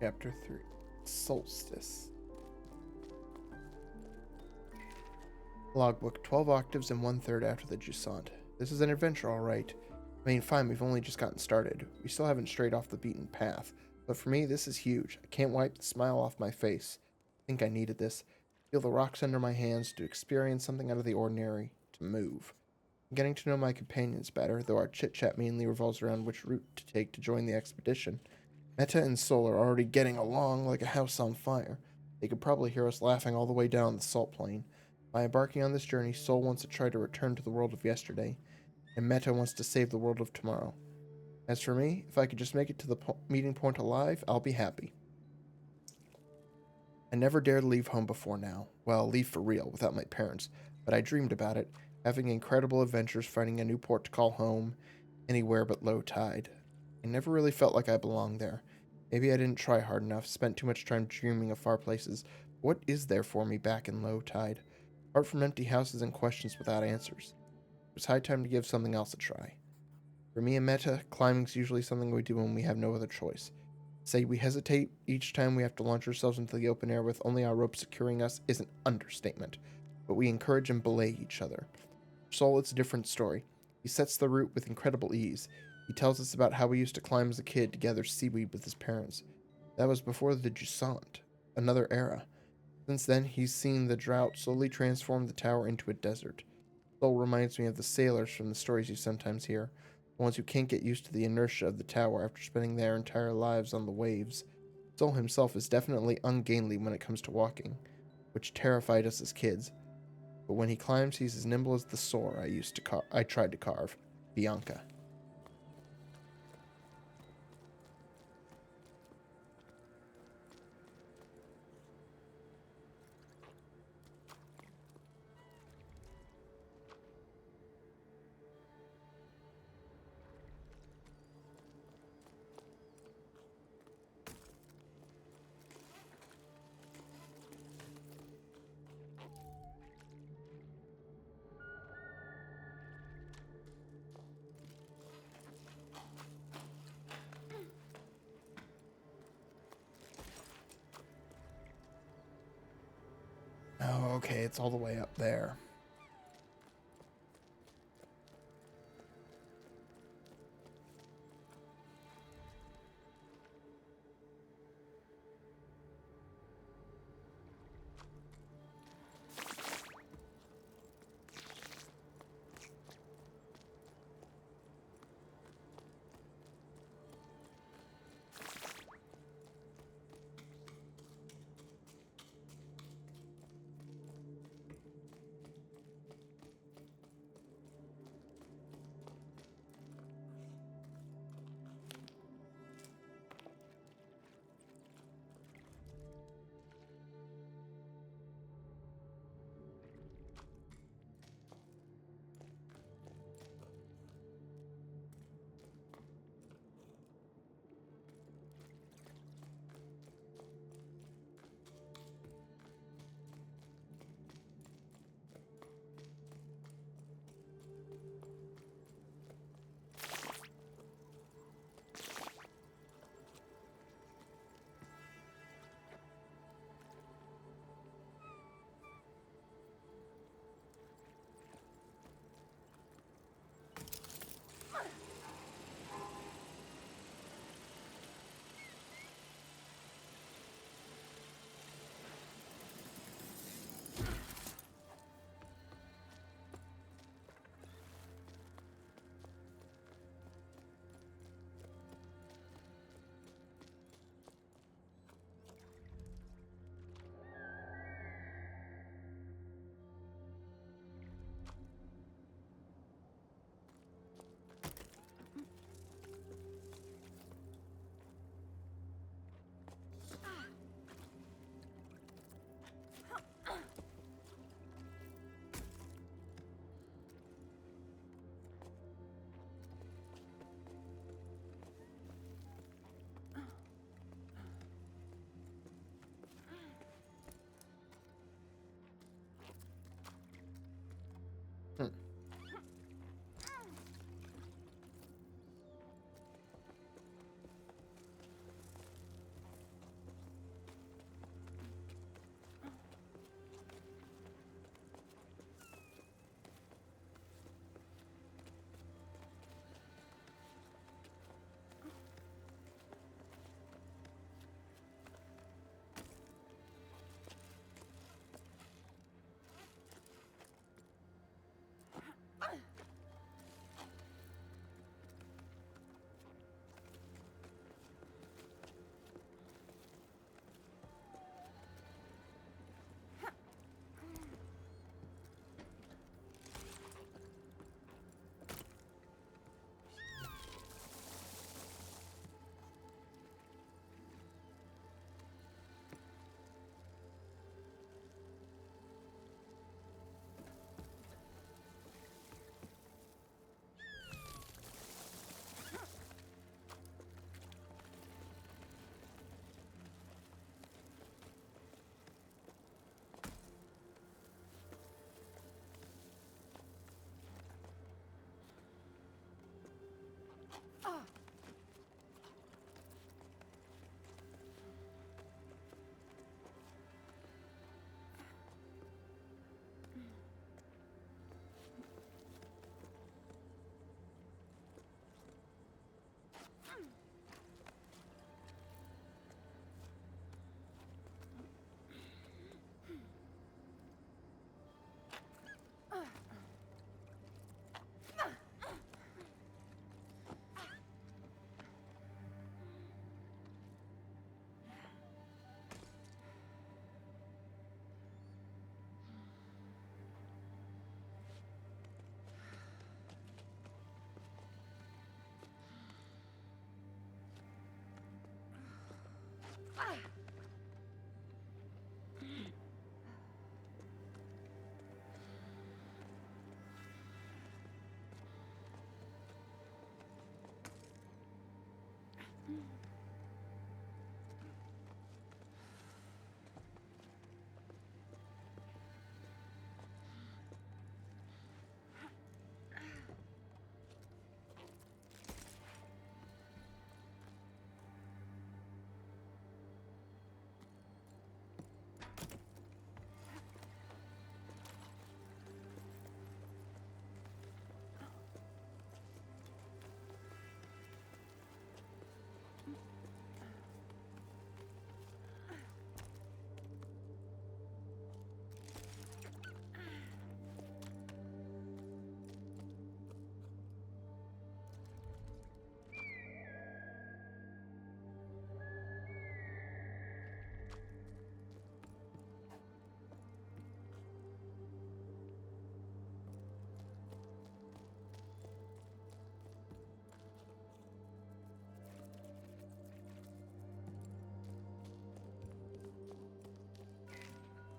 Speaker 1: Chapter 3, Solstice. Logbook, 12 octaves and 1/3 after the Jusant. This is an adventure, all right. I mean, fine, we've only just gotten started. We still haven't strayed off the beaten path. But for me, this is huge. I can't wipe the smile off my face. I think I needed this. Feel the rocks under my hands, to experience something out of the ordinary, to move. I'm getting to know my companions better, though our chit-chat mainly revolves around which route to take to join the expedition. Meta and Sol are already getting along like a house on fire. They could probably hear us laughing all the way down the salt plain. By embarking on this journey, Sol wants to try to return to the world of yesterday, and Meta wants to save the world of tomorrow. As for me, if I could just make it to the meeting point alive, I'll be happy. I never dared leave home before now. Well, leave for real, without my parents. But I dreamed about it, having incredible adventures, finding a new port to call home, anywhere but low tide. I never really felt like I belonged there. Maybe I didn't try hard enough, spent too much time dreaming of far places. What is there for me back in low tide? Apart from empty houses and questions without answers. It was high time to give something else a try. For me and Meta, climbing's usually something we do when we have no other choice. Say we hesitate each time we have to launch ourselves into the open air with only our rope securing us is an understatement, but we encourage and belay each other. For Sol, it's a different story. He sets the route with incredible ease. He tells us about how he used to climb as a kid to gather seaweed with his parents. That was before the Jusant, another era. Since then, he's seen the drought slowly transform the tower into a desert. Sol reminds me of the sailors from the stories you sometimes hear, the ones who can't get used to the inertia of the tower after spending their entire lives on the waves. Sol himself is definitely ungainly when it comes to walking, which terrified us as kids. But when he climbs, he's as nimble as the soar I tried to carve, Bianca. Oh, okay, it's all the way up there.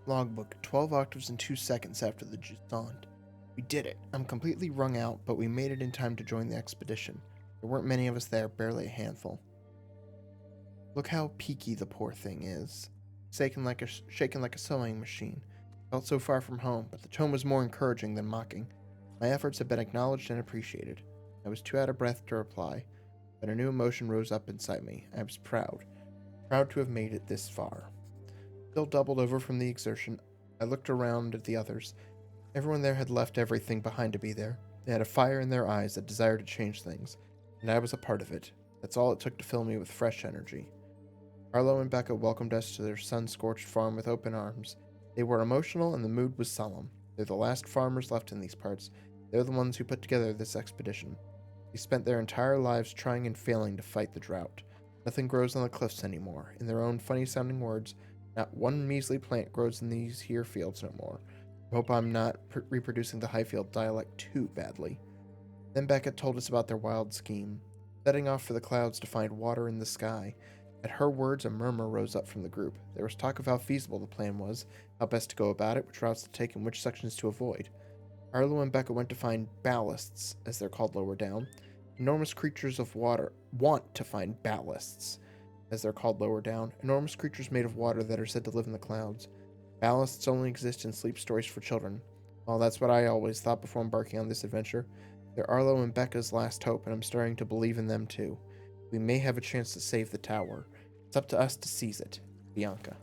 Speaker 1: Logbook, 12 octaves in 2 seconds after the Jusant. We did it. I'm completely wrung out, but we made it in time to join the expedition. There weren't many of us there, barely a handful. Look how peaky the poor thing is. Shaken like a sewing machine. Felt so far from home, but the tone was more encouraging than mocking. My efforts had been acknowledged and appreciated. I was too out of breath to reply, but a new emotion rose up inside me. I was proud. Proud to have made it this far. Still doubled over from the exertion, I looked around at the others. Everyone there had left everything behind to be there. They had a fire in their eyes, a desire to change things, and I was a part of it. That's all it took to fill me with fresh energy. Arlo and Becca welcomed us to their sun-scorched farm with open arms. They were emotional and the mood was solemn. They're the last farmers left in these parts. They're the ones who put together this expedition. They spent their entire lives trying and failing to fight the drought. Nothing grows on the cliffs anymore. In their own funny-sounding words, not one measly plant grows in these here fields no more. I hope I'm not reproducing the Highfield dialect too badly. Then Beckett told us about their wild scheme, setting off for the clouds to find water in the sky. At her words, a murmur rose up from the group. There was talk of how feasible the plan was, how best to go about it, which routes to take, and which sections to avoid. Arlo and Becca went to find ballasts, as they're called lower down. Enormous creatures of water want to find ballasts, as they're called lower down. Enormous creatures made of water that are said to live in the clouds. Ballasts only exist in sleep stories for children. Well, that's what I always thought before embarking on this adventure. They're Arlo and Becca's last hope, and I'm starting to believe in them too. We may have a chance to save the tower. It's up to us to seize it. Bianca.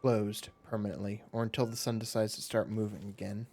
Speaker 1: closed permanently, or until the sun decides to start moving again.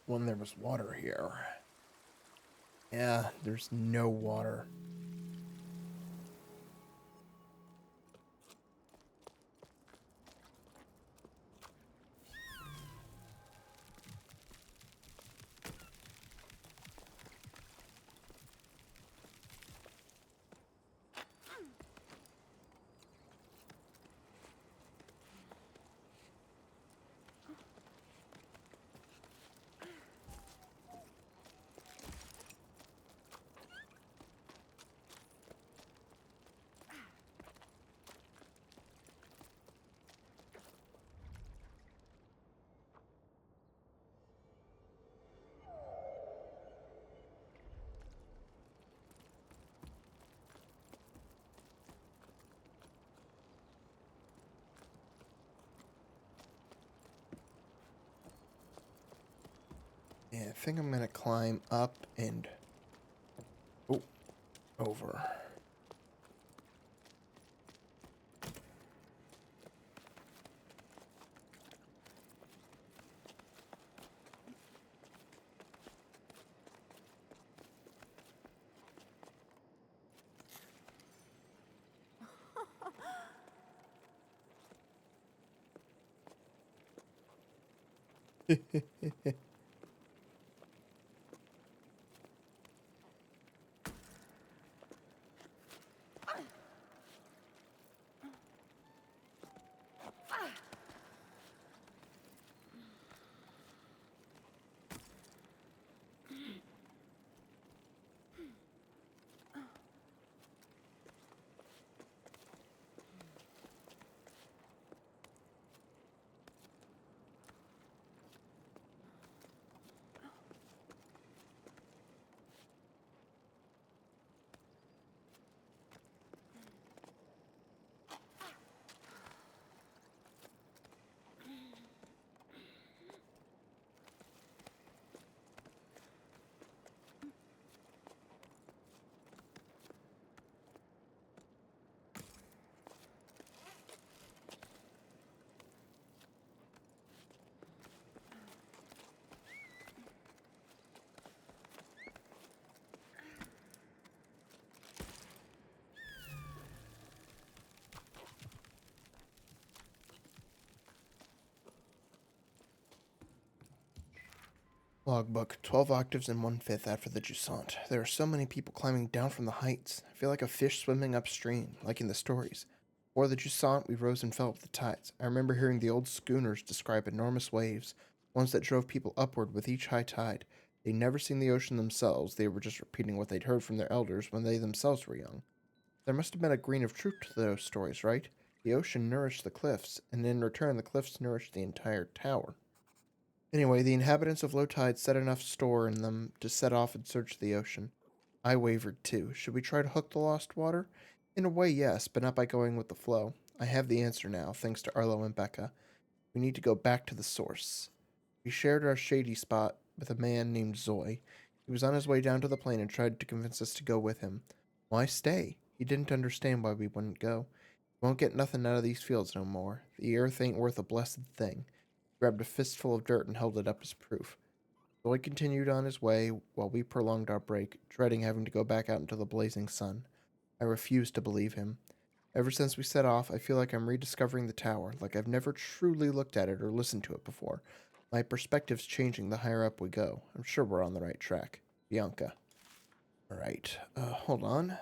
Speaker 1: When there was water here. Yeah, there's no water. Yeah, I think I'm gonna climb up and over. Logbook, 12 octaves and 1/5 after the Jusant. There are so many people climbing down from the heights. I feel like a fish swimming upstream, like in the stories. Before the Jusant, we rose and fell with the tides. I remember hearing the old schooners describe enormous waves, ones that drove people upward with each high tide. They'd never seen the ocean themselves, they were just repeating what they'd heard from their elders when they themselves were young. There must have been a grain of truth to those stories, right? The ocean nourished the cliffs, and in return, the cliffs nourished the entire tower. Anyway, the inhabitants of low tide set enough store in them to set off in search of the ocean. I wavered too. Should we try to hook the lost water? In a way, yes, but not by going with the flow. I have the answer now, thanks to Arlo and Becca. We need to go back to the source. We shared our shady spot with a man named Zoy. He was on his way down to the plain and tried to convince us to go with him. Why stay? He didn't understand why we wouldn't go. Won't get nothing out of these fields no more. The earth ain't worth a blessed thing. Grabbed a fistful of dirt and held it up as proof. Lloyd continued on his way while we prolonged our break, dreading having to go back out into the blazing sun. I refused to believe him. Ever since we set off, I feel like I'm rediscovering the tower, like I've never truly looked at it or listened to it before. My perspective's changing the higher up we go. I'm sure we're on the right track. Bianca. Alright, hold on.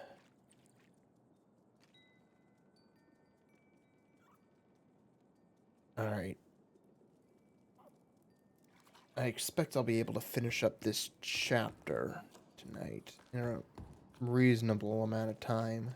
Speaker 1: Alright. I expect I'll be able to finish up this chapter tonight in a reasonable amount of time.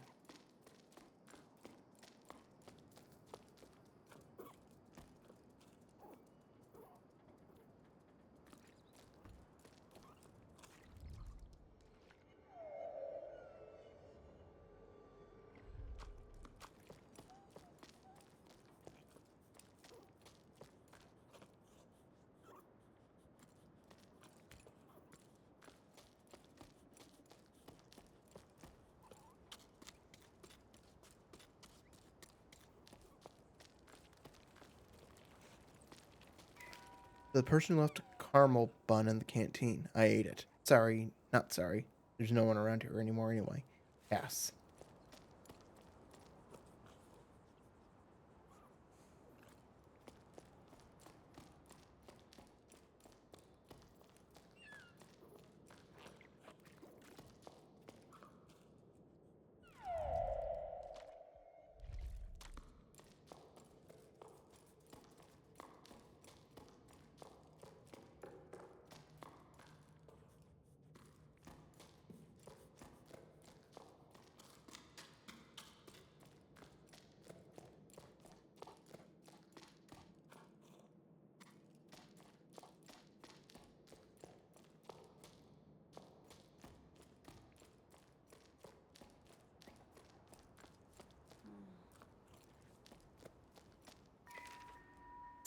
Speaker 1: The person left a caramel bun in the canteen. I ate it. Sorry, not sorry. There's no one around here anymore anyway. Yes.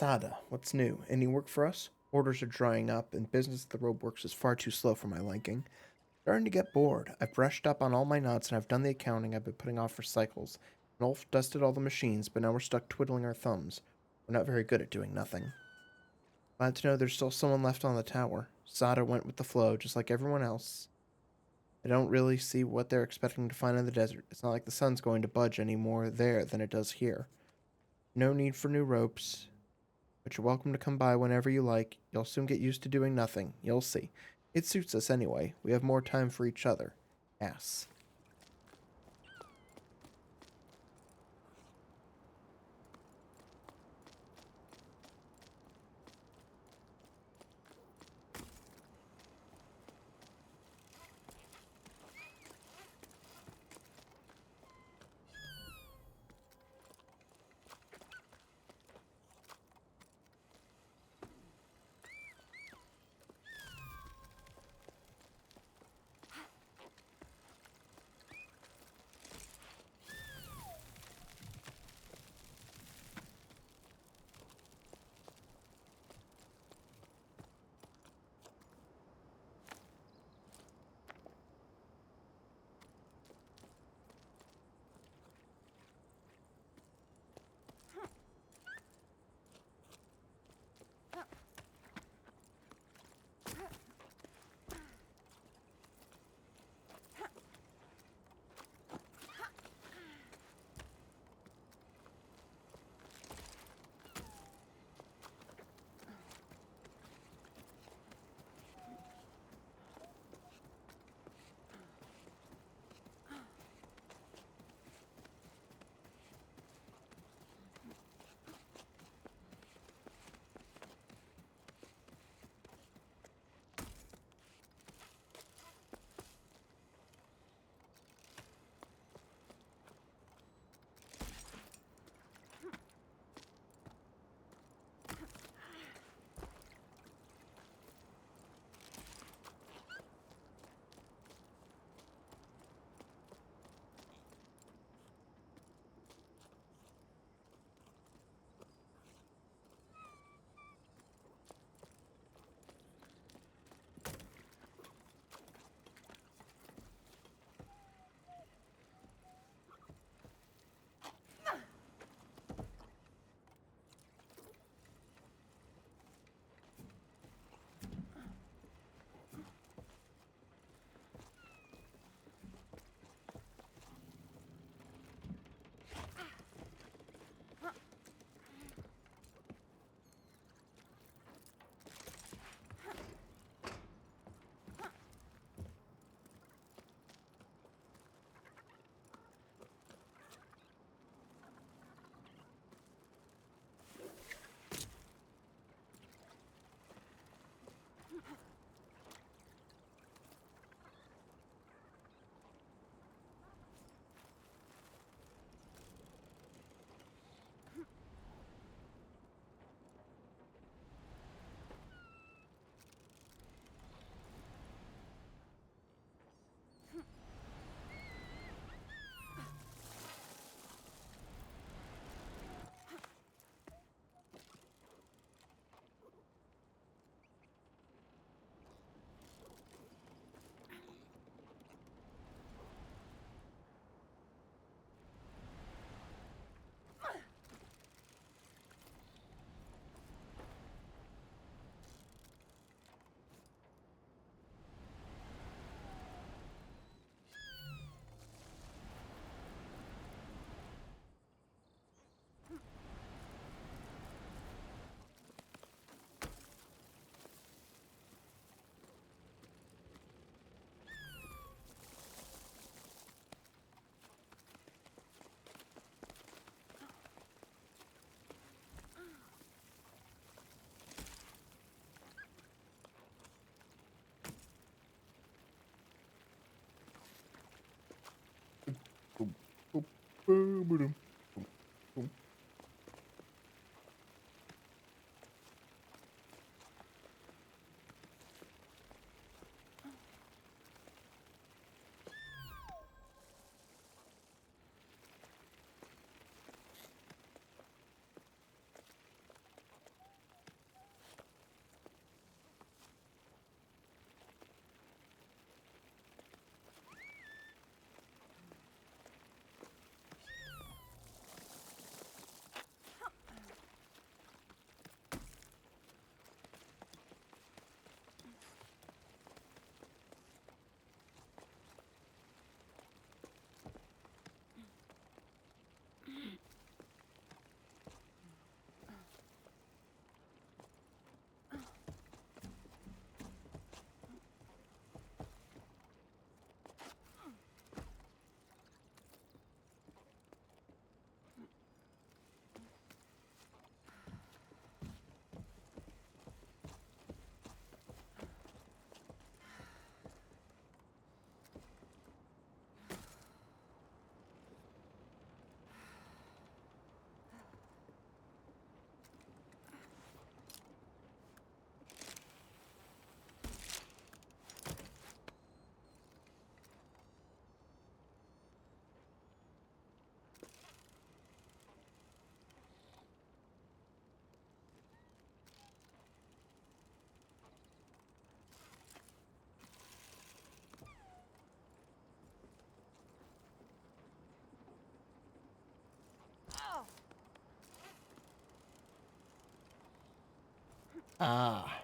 Speaker 1: Sada, what's new? Any work for us? Orders are drying up, and business at the roadworks is far too slow for my liking. Starting to get bored. I've brushed up on all my knots and I've done the accounting I've been putting off for cycles. And Ulf dusted all the machines, but now we're stuck twiddling our thumbs. We're not very good at doing nothing. Glad to know there's still someone left on the tower. Sada went with the flow, just like everyone else. I don't really see what they're expecting to find in the desert. It's not like the sun's going to budge any more there than it does here. No need for new ropes, but you're welcome to come by whenever you like. You'll soon get used to doing nothing. You'll see. It suits us anyway. We have more time for each other. Ass. Boom, boom, boom, boom, boom, boom. Ah.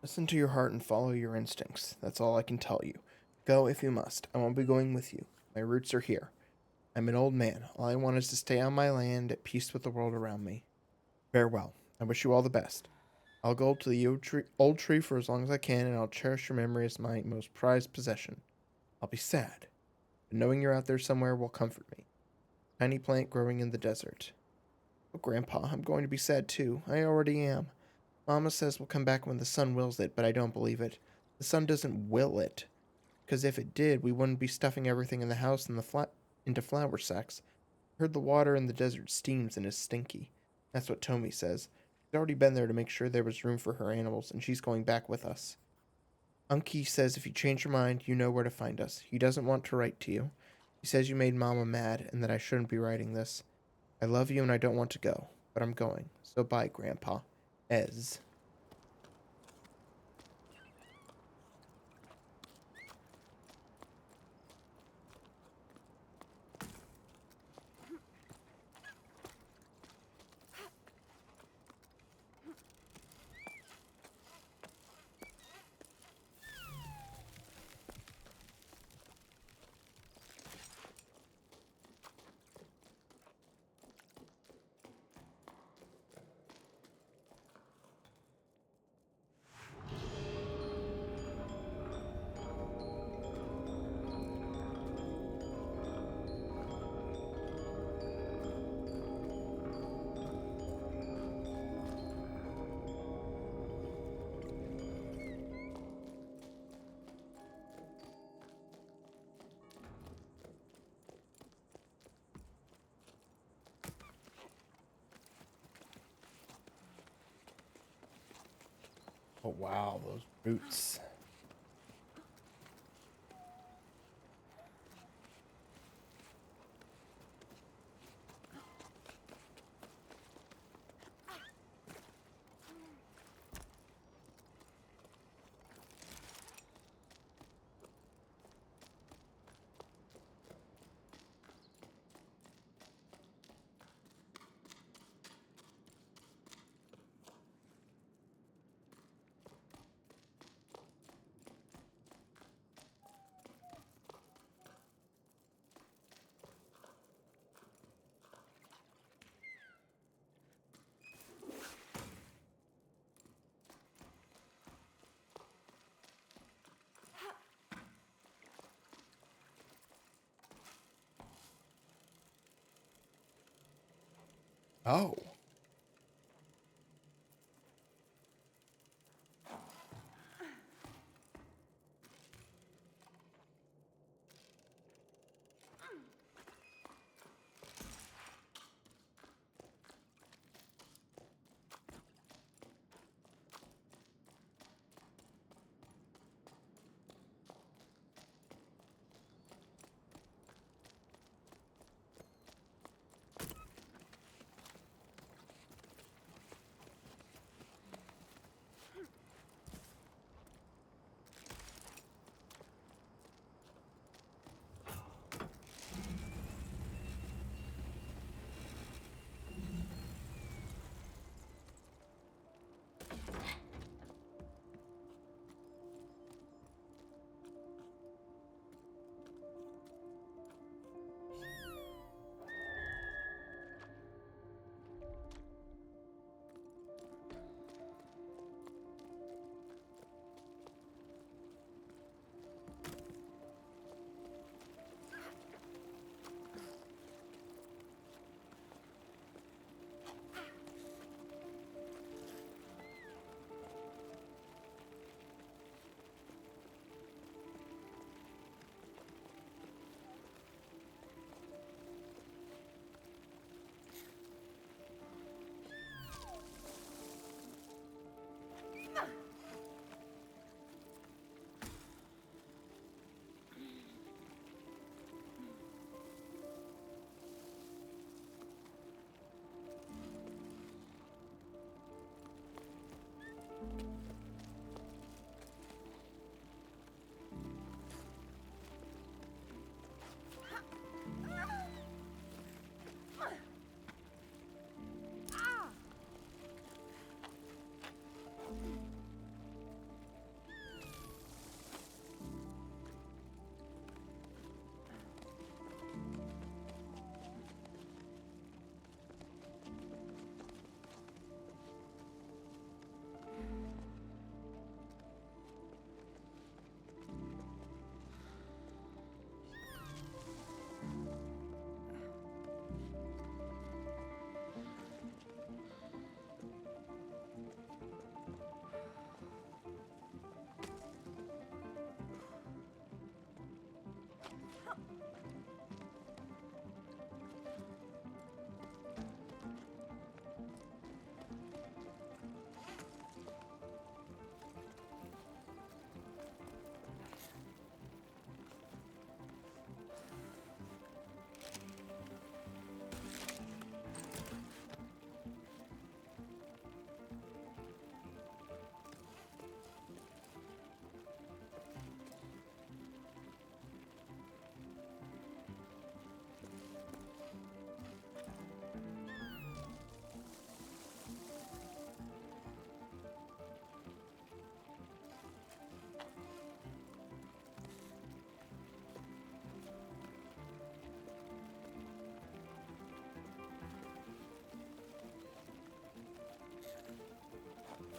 Speaker 1: Listen to your heart and follow your instincts. That's all I can tell you. Go if you must. I won't be going with you. My roots are here. I'm an old man. All I want is to stay on my land at peace with the world around me. Farewell. I wish you all the best. I'll go to the old tree for as long as I can, and I'll cherish your memory as my most prized possession. I'll be sad, but knowing you're out there somewhere will comfort me. Tiny plant growing in the desert. Oh, Grandpa, I'm going to be sad too. I already am. Mama says we'll come back when the sun wills it, but I don't believe it. The sun doesn't will it, because if it did, we wouldn't be stuffing everything in the house into flour sacks. I heard the water in the desert steams and is stinky. That's what Tommy says. She's already been there to make sure there was room for her animals, and she's going back with us. Unky says if you change your mind, you know where to find us. He doesn't want to write to you. He says you made Mama mad and that I shouldn't be writing this. I love you and I don't want to go, but I'm going. So bye, Grandpa. Ez. Oh, wow, those roots. Oh.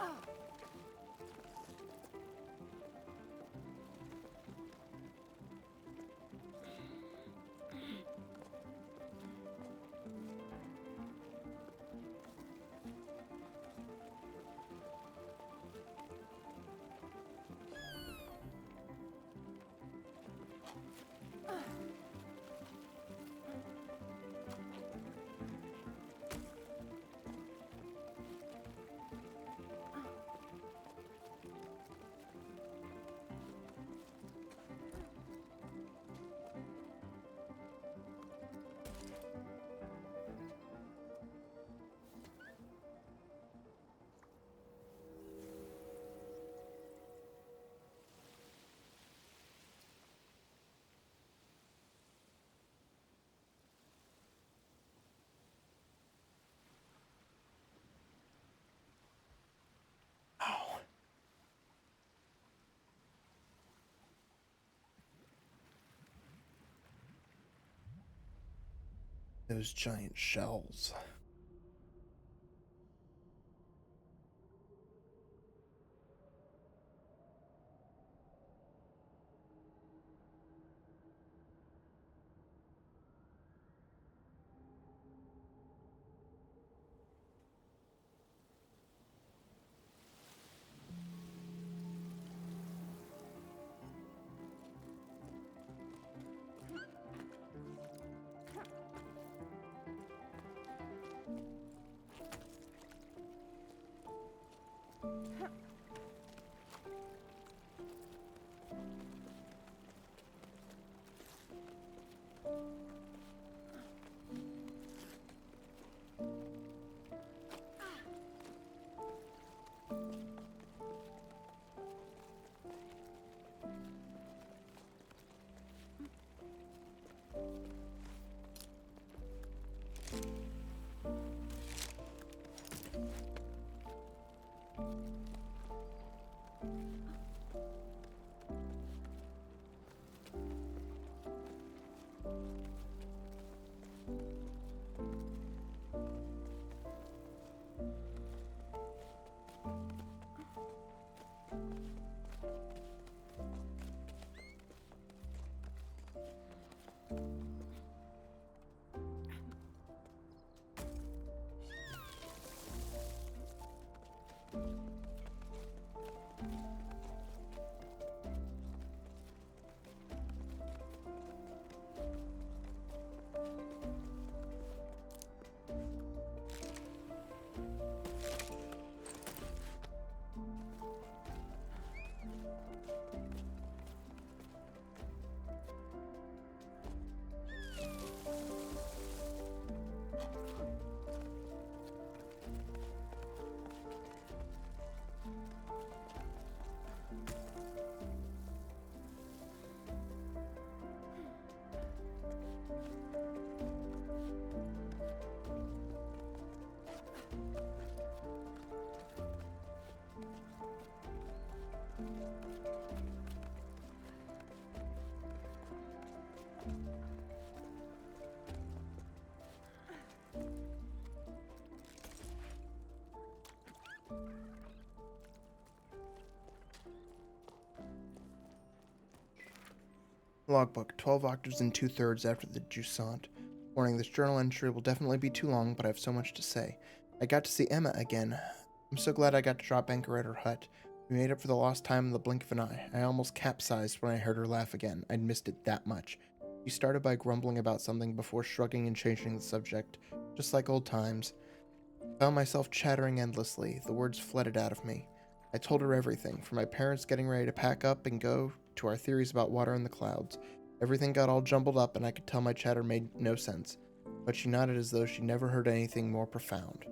Speaker 1: Ow. Those giant shells. Logbook, 12 octaves and 2/3 after the Jusant. Warning, this journal entry will definitely be too long, but I have so much to say. I got to see Emma again. I'm so glad I got to drop anchor at her hut. We made up for the lost time in the blink of an eye. I almost capsized when I heard her laugh again. I'd missed it that much. She started by grumbling about something before shrugging and changing the subject, just like old times. I found myself chattering endlessly. The words flooded out of me. I told her everything, from my parents getting ready to pack up and go to our theories about water in the clouds. Everything got all jumbled up, and I could tell my chatter made no sense, but she nodded as though she never heard anything more profound.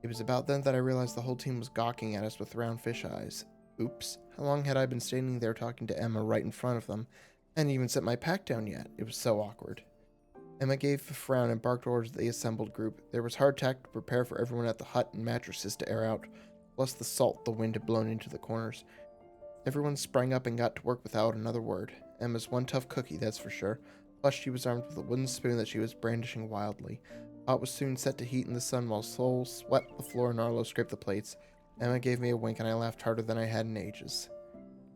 Speaker 1: It was about then that I realized the whole team was gawking at us with round fish eyes. Oops. How long had I been standing there talking to Emma right in front of them? I hadn't even set my pack down yet. It was so awkward. Emma gave a frown and barked orders at the assembled group. There was hardtack to prepare for everyone at the hut and mattresses to air out, plus the salt the wind had blown into the corners. Everyone sprang up and got to work without another word. Emma's one tough cookie, that's for sure. Plus, she was armed with a wooden spoon that she was brandishing wildly. The pot was soon set to heat in the sun while Sol swept the floor and Arlo scraped the plates. Emma gave me a wink and I laughed harder than I had in ages.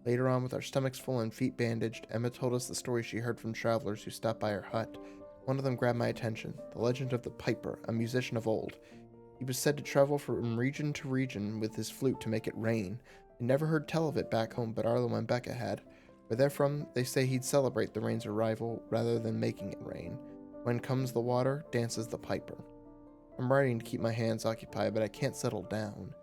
Speaker 1: Later on, with our stomachs full and feet bandaged, Emma told us the story she heard from travelers who stopped by her hut. One of them grabbed my attention, the legend of the Piper, a musician of old. He was said to travel from region to region with his flute to make it rain. I never heard tell of it back home, but Arlo and Becca had. Where they're from, they say he'd celebrate the rain's arrival rather than making it rain. When comes the water, dances the piper. I'm writing to keep my hands occupied, but I can't settle down,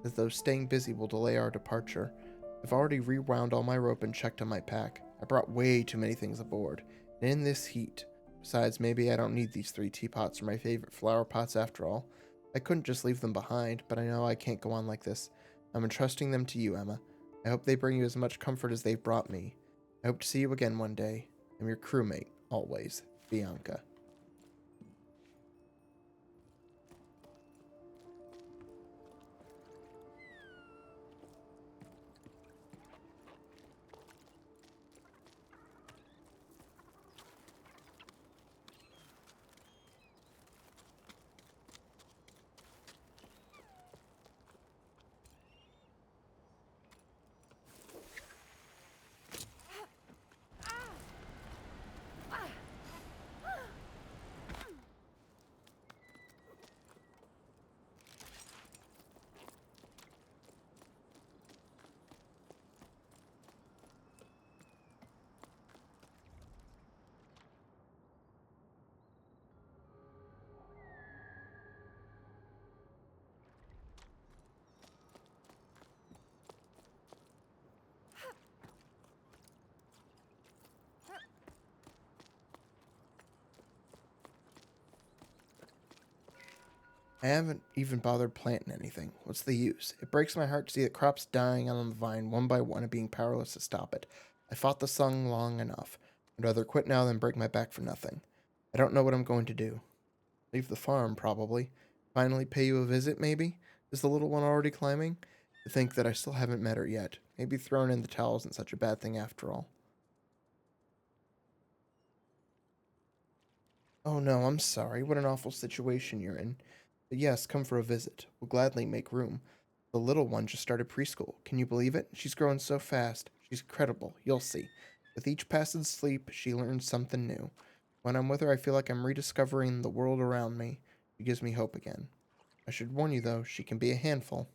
Speaker 1: as though staying busy will delay our departure. I've already rewound all my rope and checked on my pack. I brought way too many things aboard, and in this heat. Besides, maybe I don't need these 3 teapots or my favorite flower pots after all. I couldn't just leave them behind, but I know I can't go on like this. I'm entrusting them to you, Emma. I hope they bring you as much comfort as they've brought me. I hope to see you again one day. I'm your crewmate, always, Bianca. I haven't even bothered planting anything. What's the use? It breaks my heart to see the crops dying on the vine one by one and being powerless to stop it. I fought the sun long enough. I'd rather quit now than break my back for nothing. I don't know what I'm going to do. Leave the farm, probably. Finally pay you a visit, maybe? Is the little one already climbing? To think that I still haven't met her yet. Maybe throwing in the towel isn't such a bad thing after all. Oh no, I'm sorry. What an awful situation you're in. But yes, come for a visit. We'll gladly make room. The little one just started preschool. Can you believe it? She's growing so fast. She's incredible. You'll see. With each passing sleep, she learns something new. When I'm with her, I feel like I'm rediscovering the world around me. She gives me hope again. I should warn you, though, she can be a handful.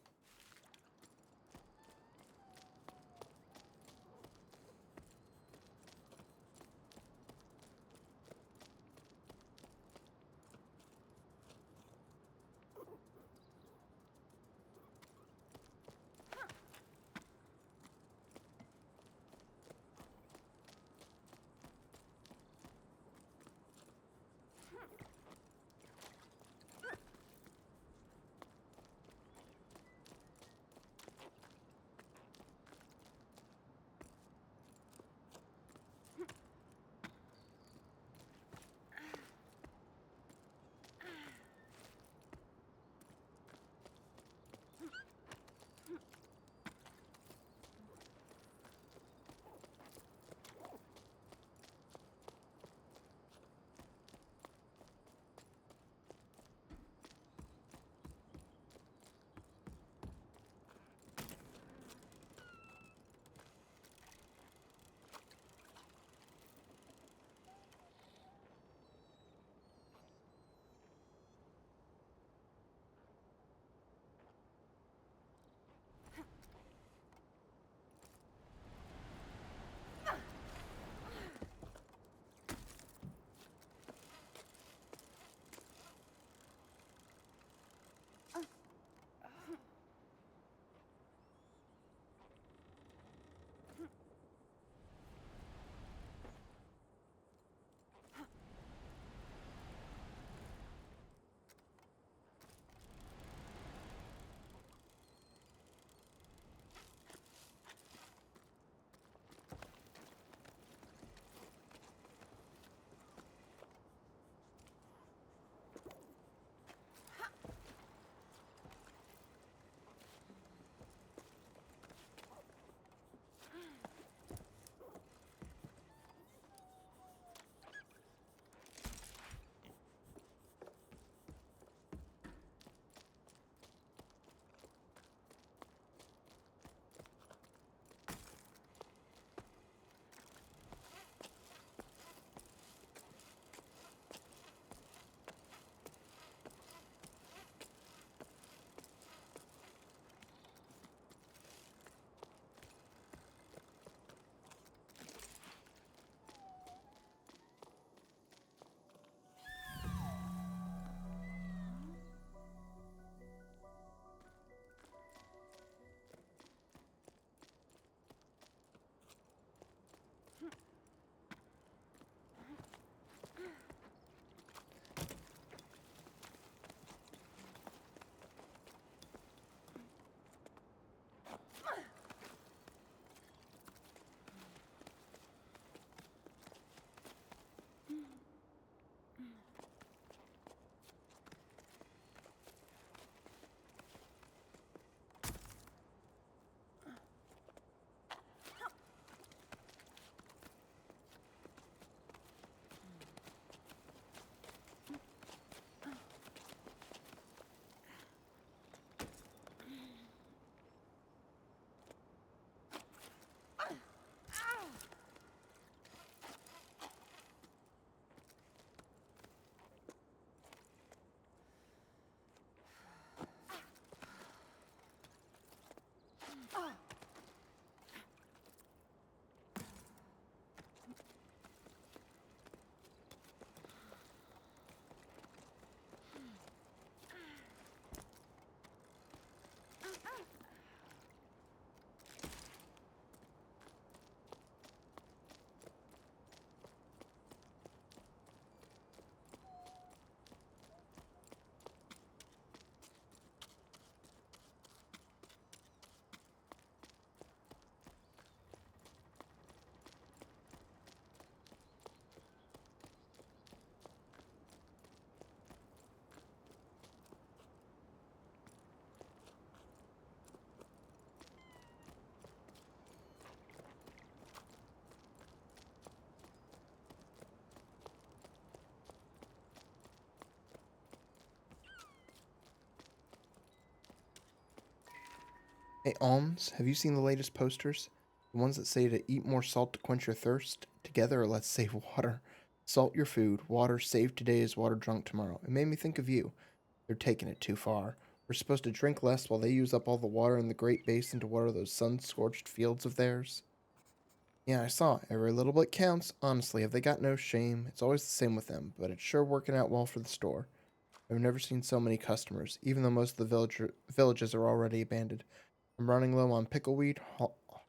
Speaker 1: Hey, Alms, have you seen the latest posters? The ones that say to eat more salt to quench your thirst? Together, or let's save water. Salt your food. Water saved today is water drunk tomorrow. It made me think of you. They're taking it too far. We're supposed to drink less while they use up all the water in the Great Basin to water those sun-scorched fields of theirs. Yeah, I saw. Every little bit counts. Honestly, have they got no shame? It's always the same with them, but it's sure working out well for the store. I've never seen so many customers, even though most of the villages are already abandoned. I'm running low on pickleweed,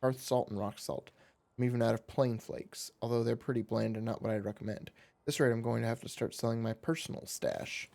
Speaker 1: hearth salt, and rock salt. I'm even out of plain flakes, although they're pretty bland and not what I'd recommend. At this rate, I'm going to have to start selling my personal stash.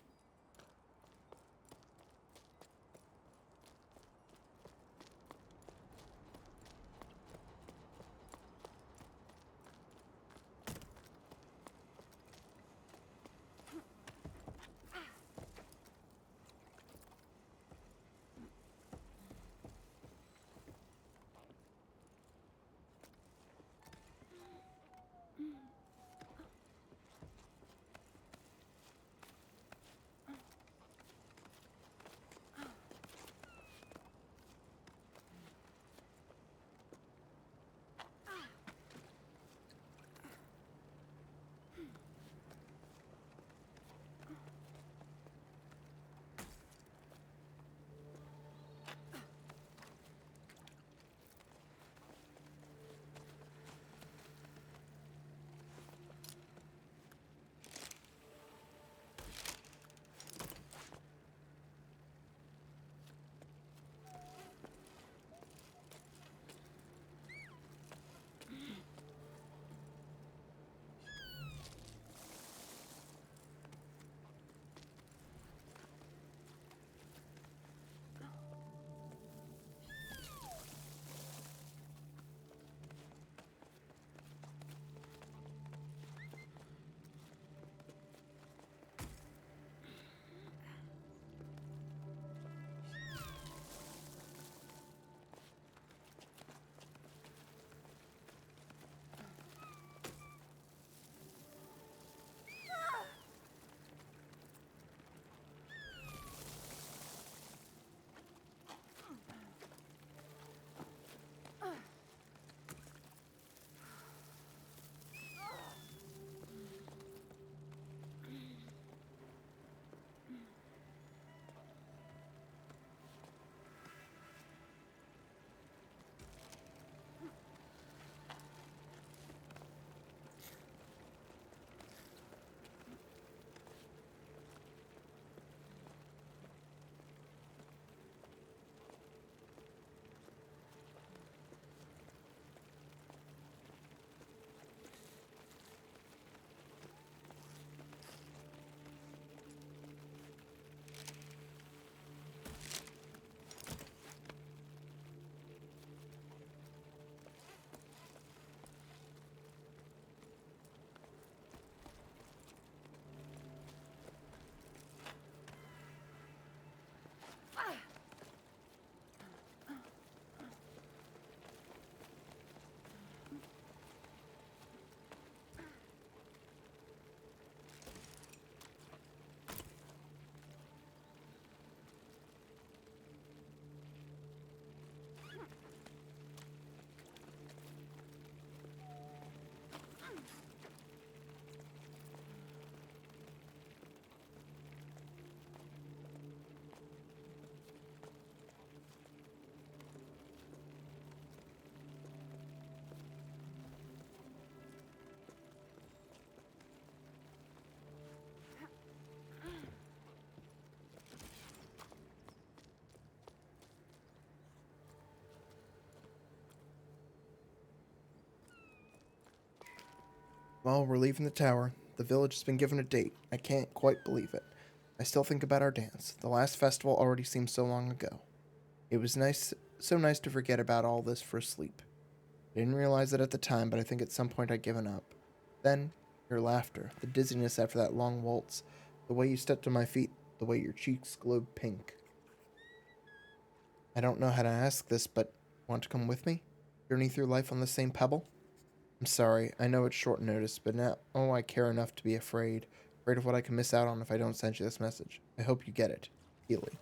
Speaker 1: Well, we're leaving the tower. The village has been given a date. I can't quite believe it. I still think about our dance. The last festival already seems so long ago. It was so nice to forget about all this for a sleep. I didn't realize it at the time, but I think at some point I'd given up. Then, your laughter, the dizziness after that long waltz, the way you stepped on my feet, the way your cheeks glowed pink. I don't know how to ask this, but want to come with me? Journey through life on the same pebble? I'm sorry, I know it's short notice, but now I care enough to be afraid. Afraid of what I can miss out on if I don't send you this message. I hope you get it. Healy.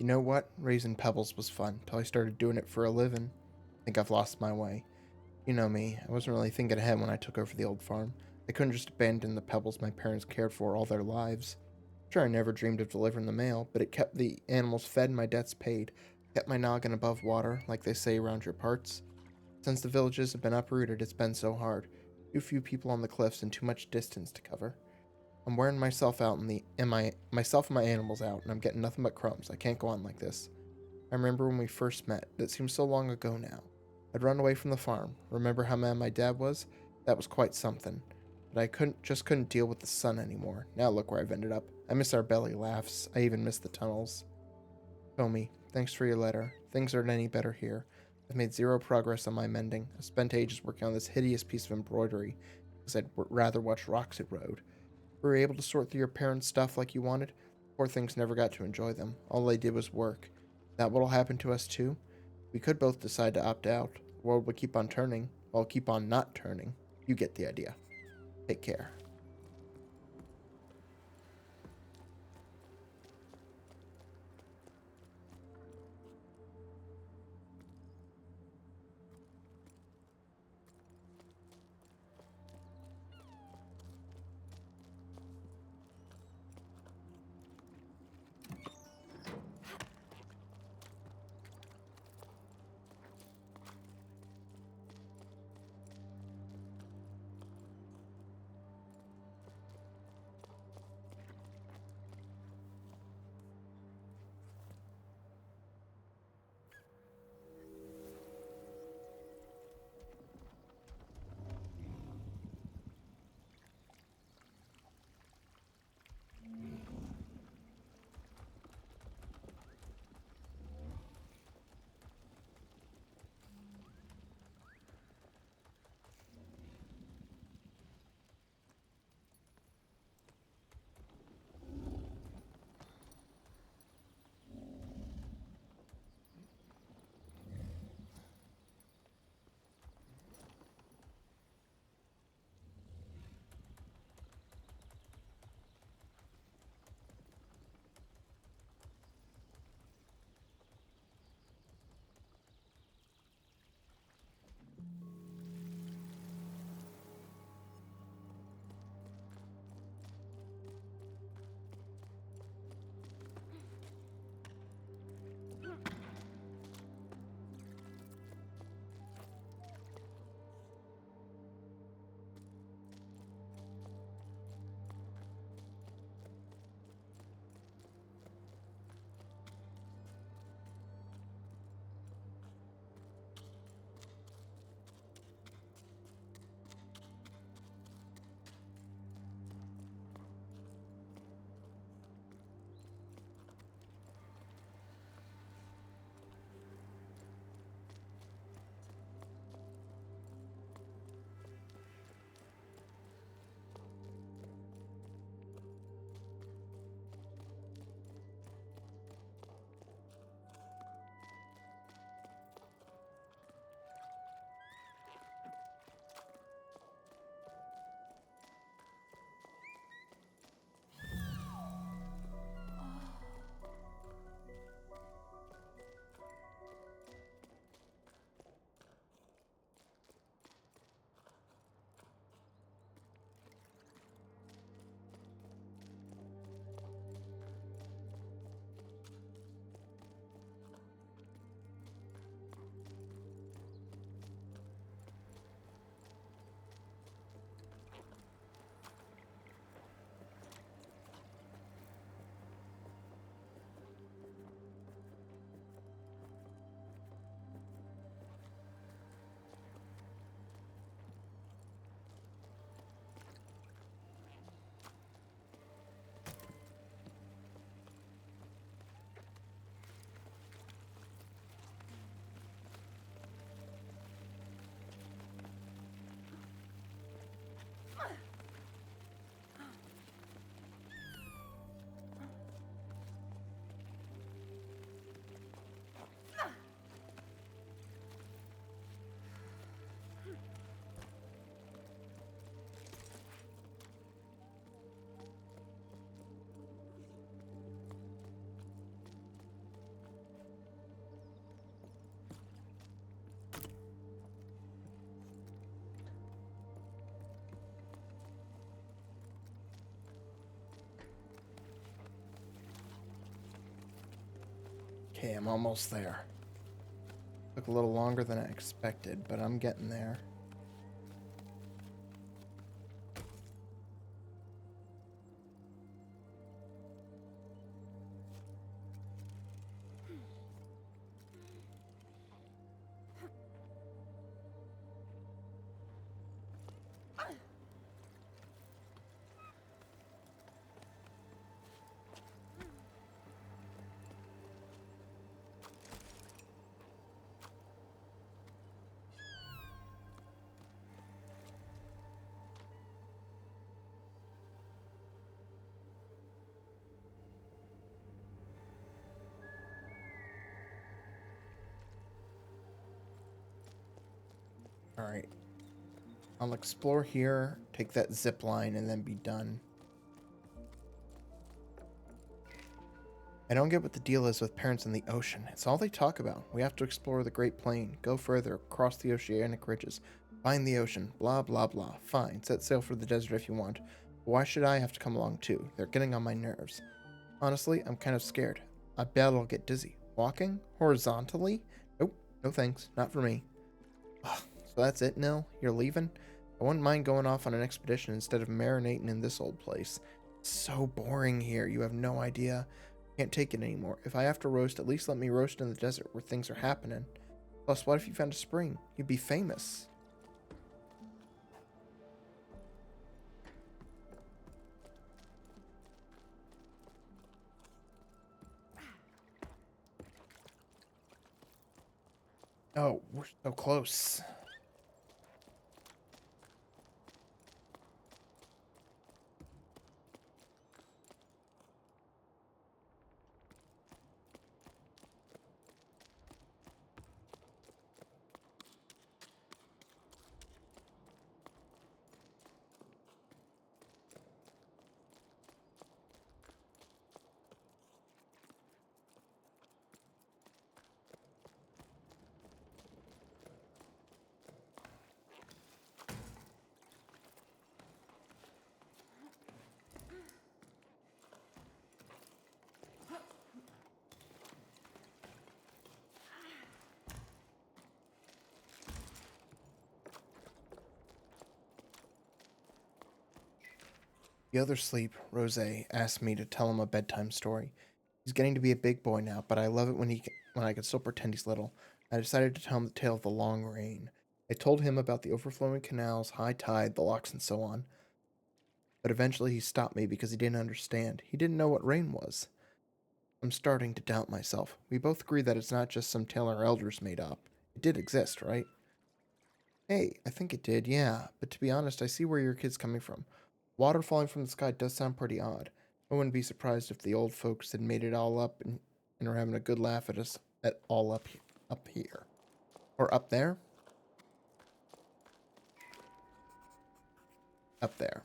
Speaker 1: You know what? Raising pebbles was fun, till I started doing it for a living. I think I've lost my way. You know me, I wasn't really thinking ahead when I took over the old farm. I couldn't just abandon the pebbles my parents cared for all their lives. Sure, I never dreamed of delivering the mail, but it kept the animals fed and my debts paid. Kept my noggin above water, like they say around your parts. Since the villages have been uprooted, it's been so hard. Too few people on the cliffs and too much distance to cover. I'm wearing myself out myself and my animals out, and I'm getting nothing but crumbs. I can't go on like this. I remember when we first met. It seems so long ago now. I'd run away from the farm. Remember how mad my dad was? That was quite something. But I couldn't deal with the sun anymore. Now look where I've ended up. I miss our belly laughs. I even miss the tunnels. Tommy, thanks for your letter. Things aren't any better here. I've made zero progress on my mending. I've spent ages working on this hideous piece of embroidery because I'd rather watch rocks erode. Were you able to sort through your parents' stuff like you wanted? Poor things never got to enjoy them. All they did was work. That what'll happen to us too? We could both decide to opt out. The world would keep on turning. Well, keep on not turning. You get the idea. Take care. Okay, I'm almost there. Took a little longer than I expected, but I'm getting there. Alright. I'll explore here, take that zip line, and then be done. I don't get what the deal is with parents in the ocean. It's all they talk about. We have to explore the Great Plain, go further, cross the oceanic ridges, find the ocean, blah blah blah. Fine, set sail for the desert if you want. But why should I have to come along too? They're getting on my nerves. Honestly, I'm kind of scared. I bet I'll get dizzy. Walking? Horizontally? Nope, no thanks. Not for me. Ugh, so that's it, Nil? You're leaving? I wouldn't mind going off on an expedition instead of marinating in this old place. It's so boring here, you have no idea. Can't take it anymore. If I have to roast, at least let me roast in the desert where things are happening. Plus, what if you found a spring? You'd be famous. Oh, we're so close. The other sleep, Rose, asked me to tell him a bedtime story. He's getting to be a big boy now, but I love it when I can still pretend he's little. I decided to tell him the tale of the long rain. I told him about the overflowing canals, high tide, the locks, and so on. But eventually he stopped me because he didn't understand. He didn't know what rain was. I'm starting to doubt myself. We both agree that it's not just some tale our elders made up. It did exist, right? Hey, I think it did, yeah. But to be honest, I see where your kid's coming from. Water falling from the sky does sound pretty odd. I wouldn't be surprised if the old folks had made it all up and are having a good laugh at us at all up here. Or up there? Up there.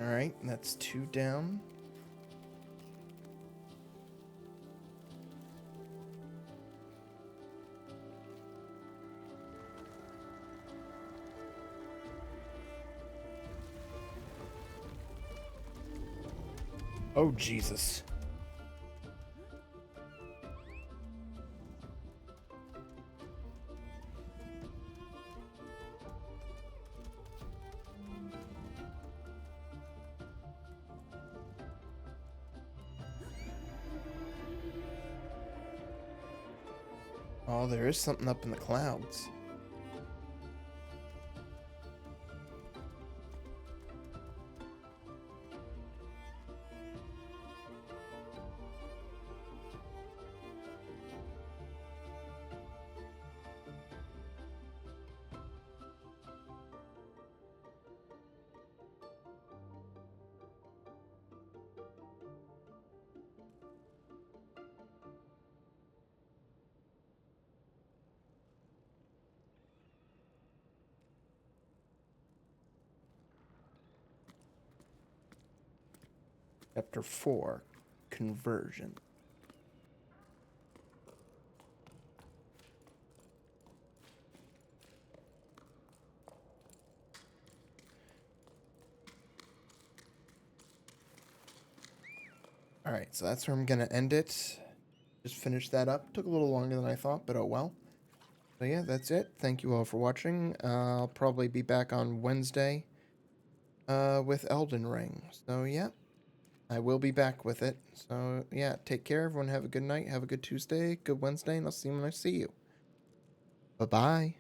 Speaker 1: Alright, that's 2 down. Oh, Jesus. Oh, there is something up in the clouds. Chapter 4, Conversion. Alright, so that's where I'm going to end it. Just finish that up. Took a little longer than I thought, but oh well. So yeah, that's it. Thank you all for watching. I'll probably be back on Wednesday with Elden Ring. So yeah, I will be back with it. So yeah, take care. Everyone have a good night. Have a good Tuesday, good Wednesday, and I'll see you when I see you. Bye-bye.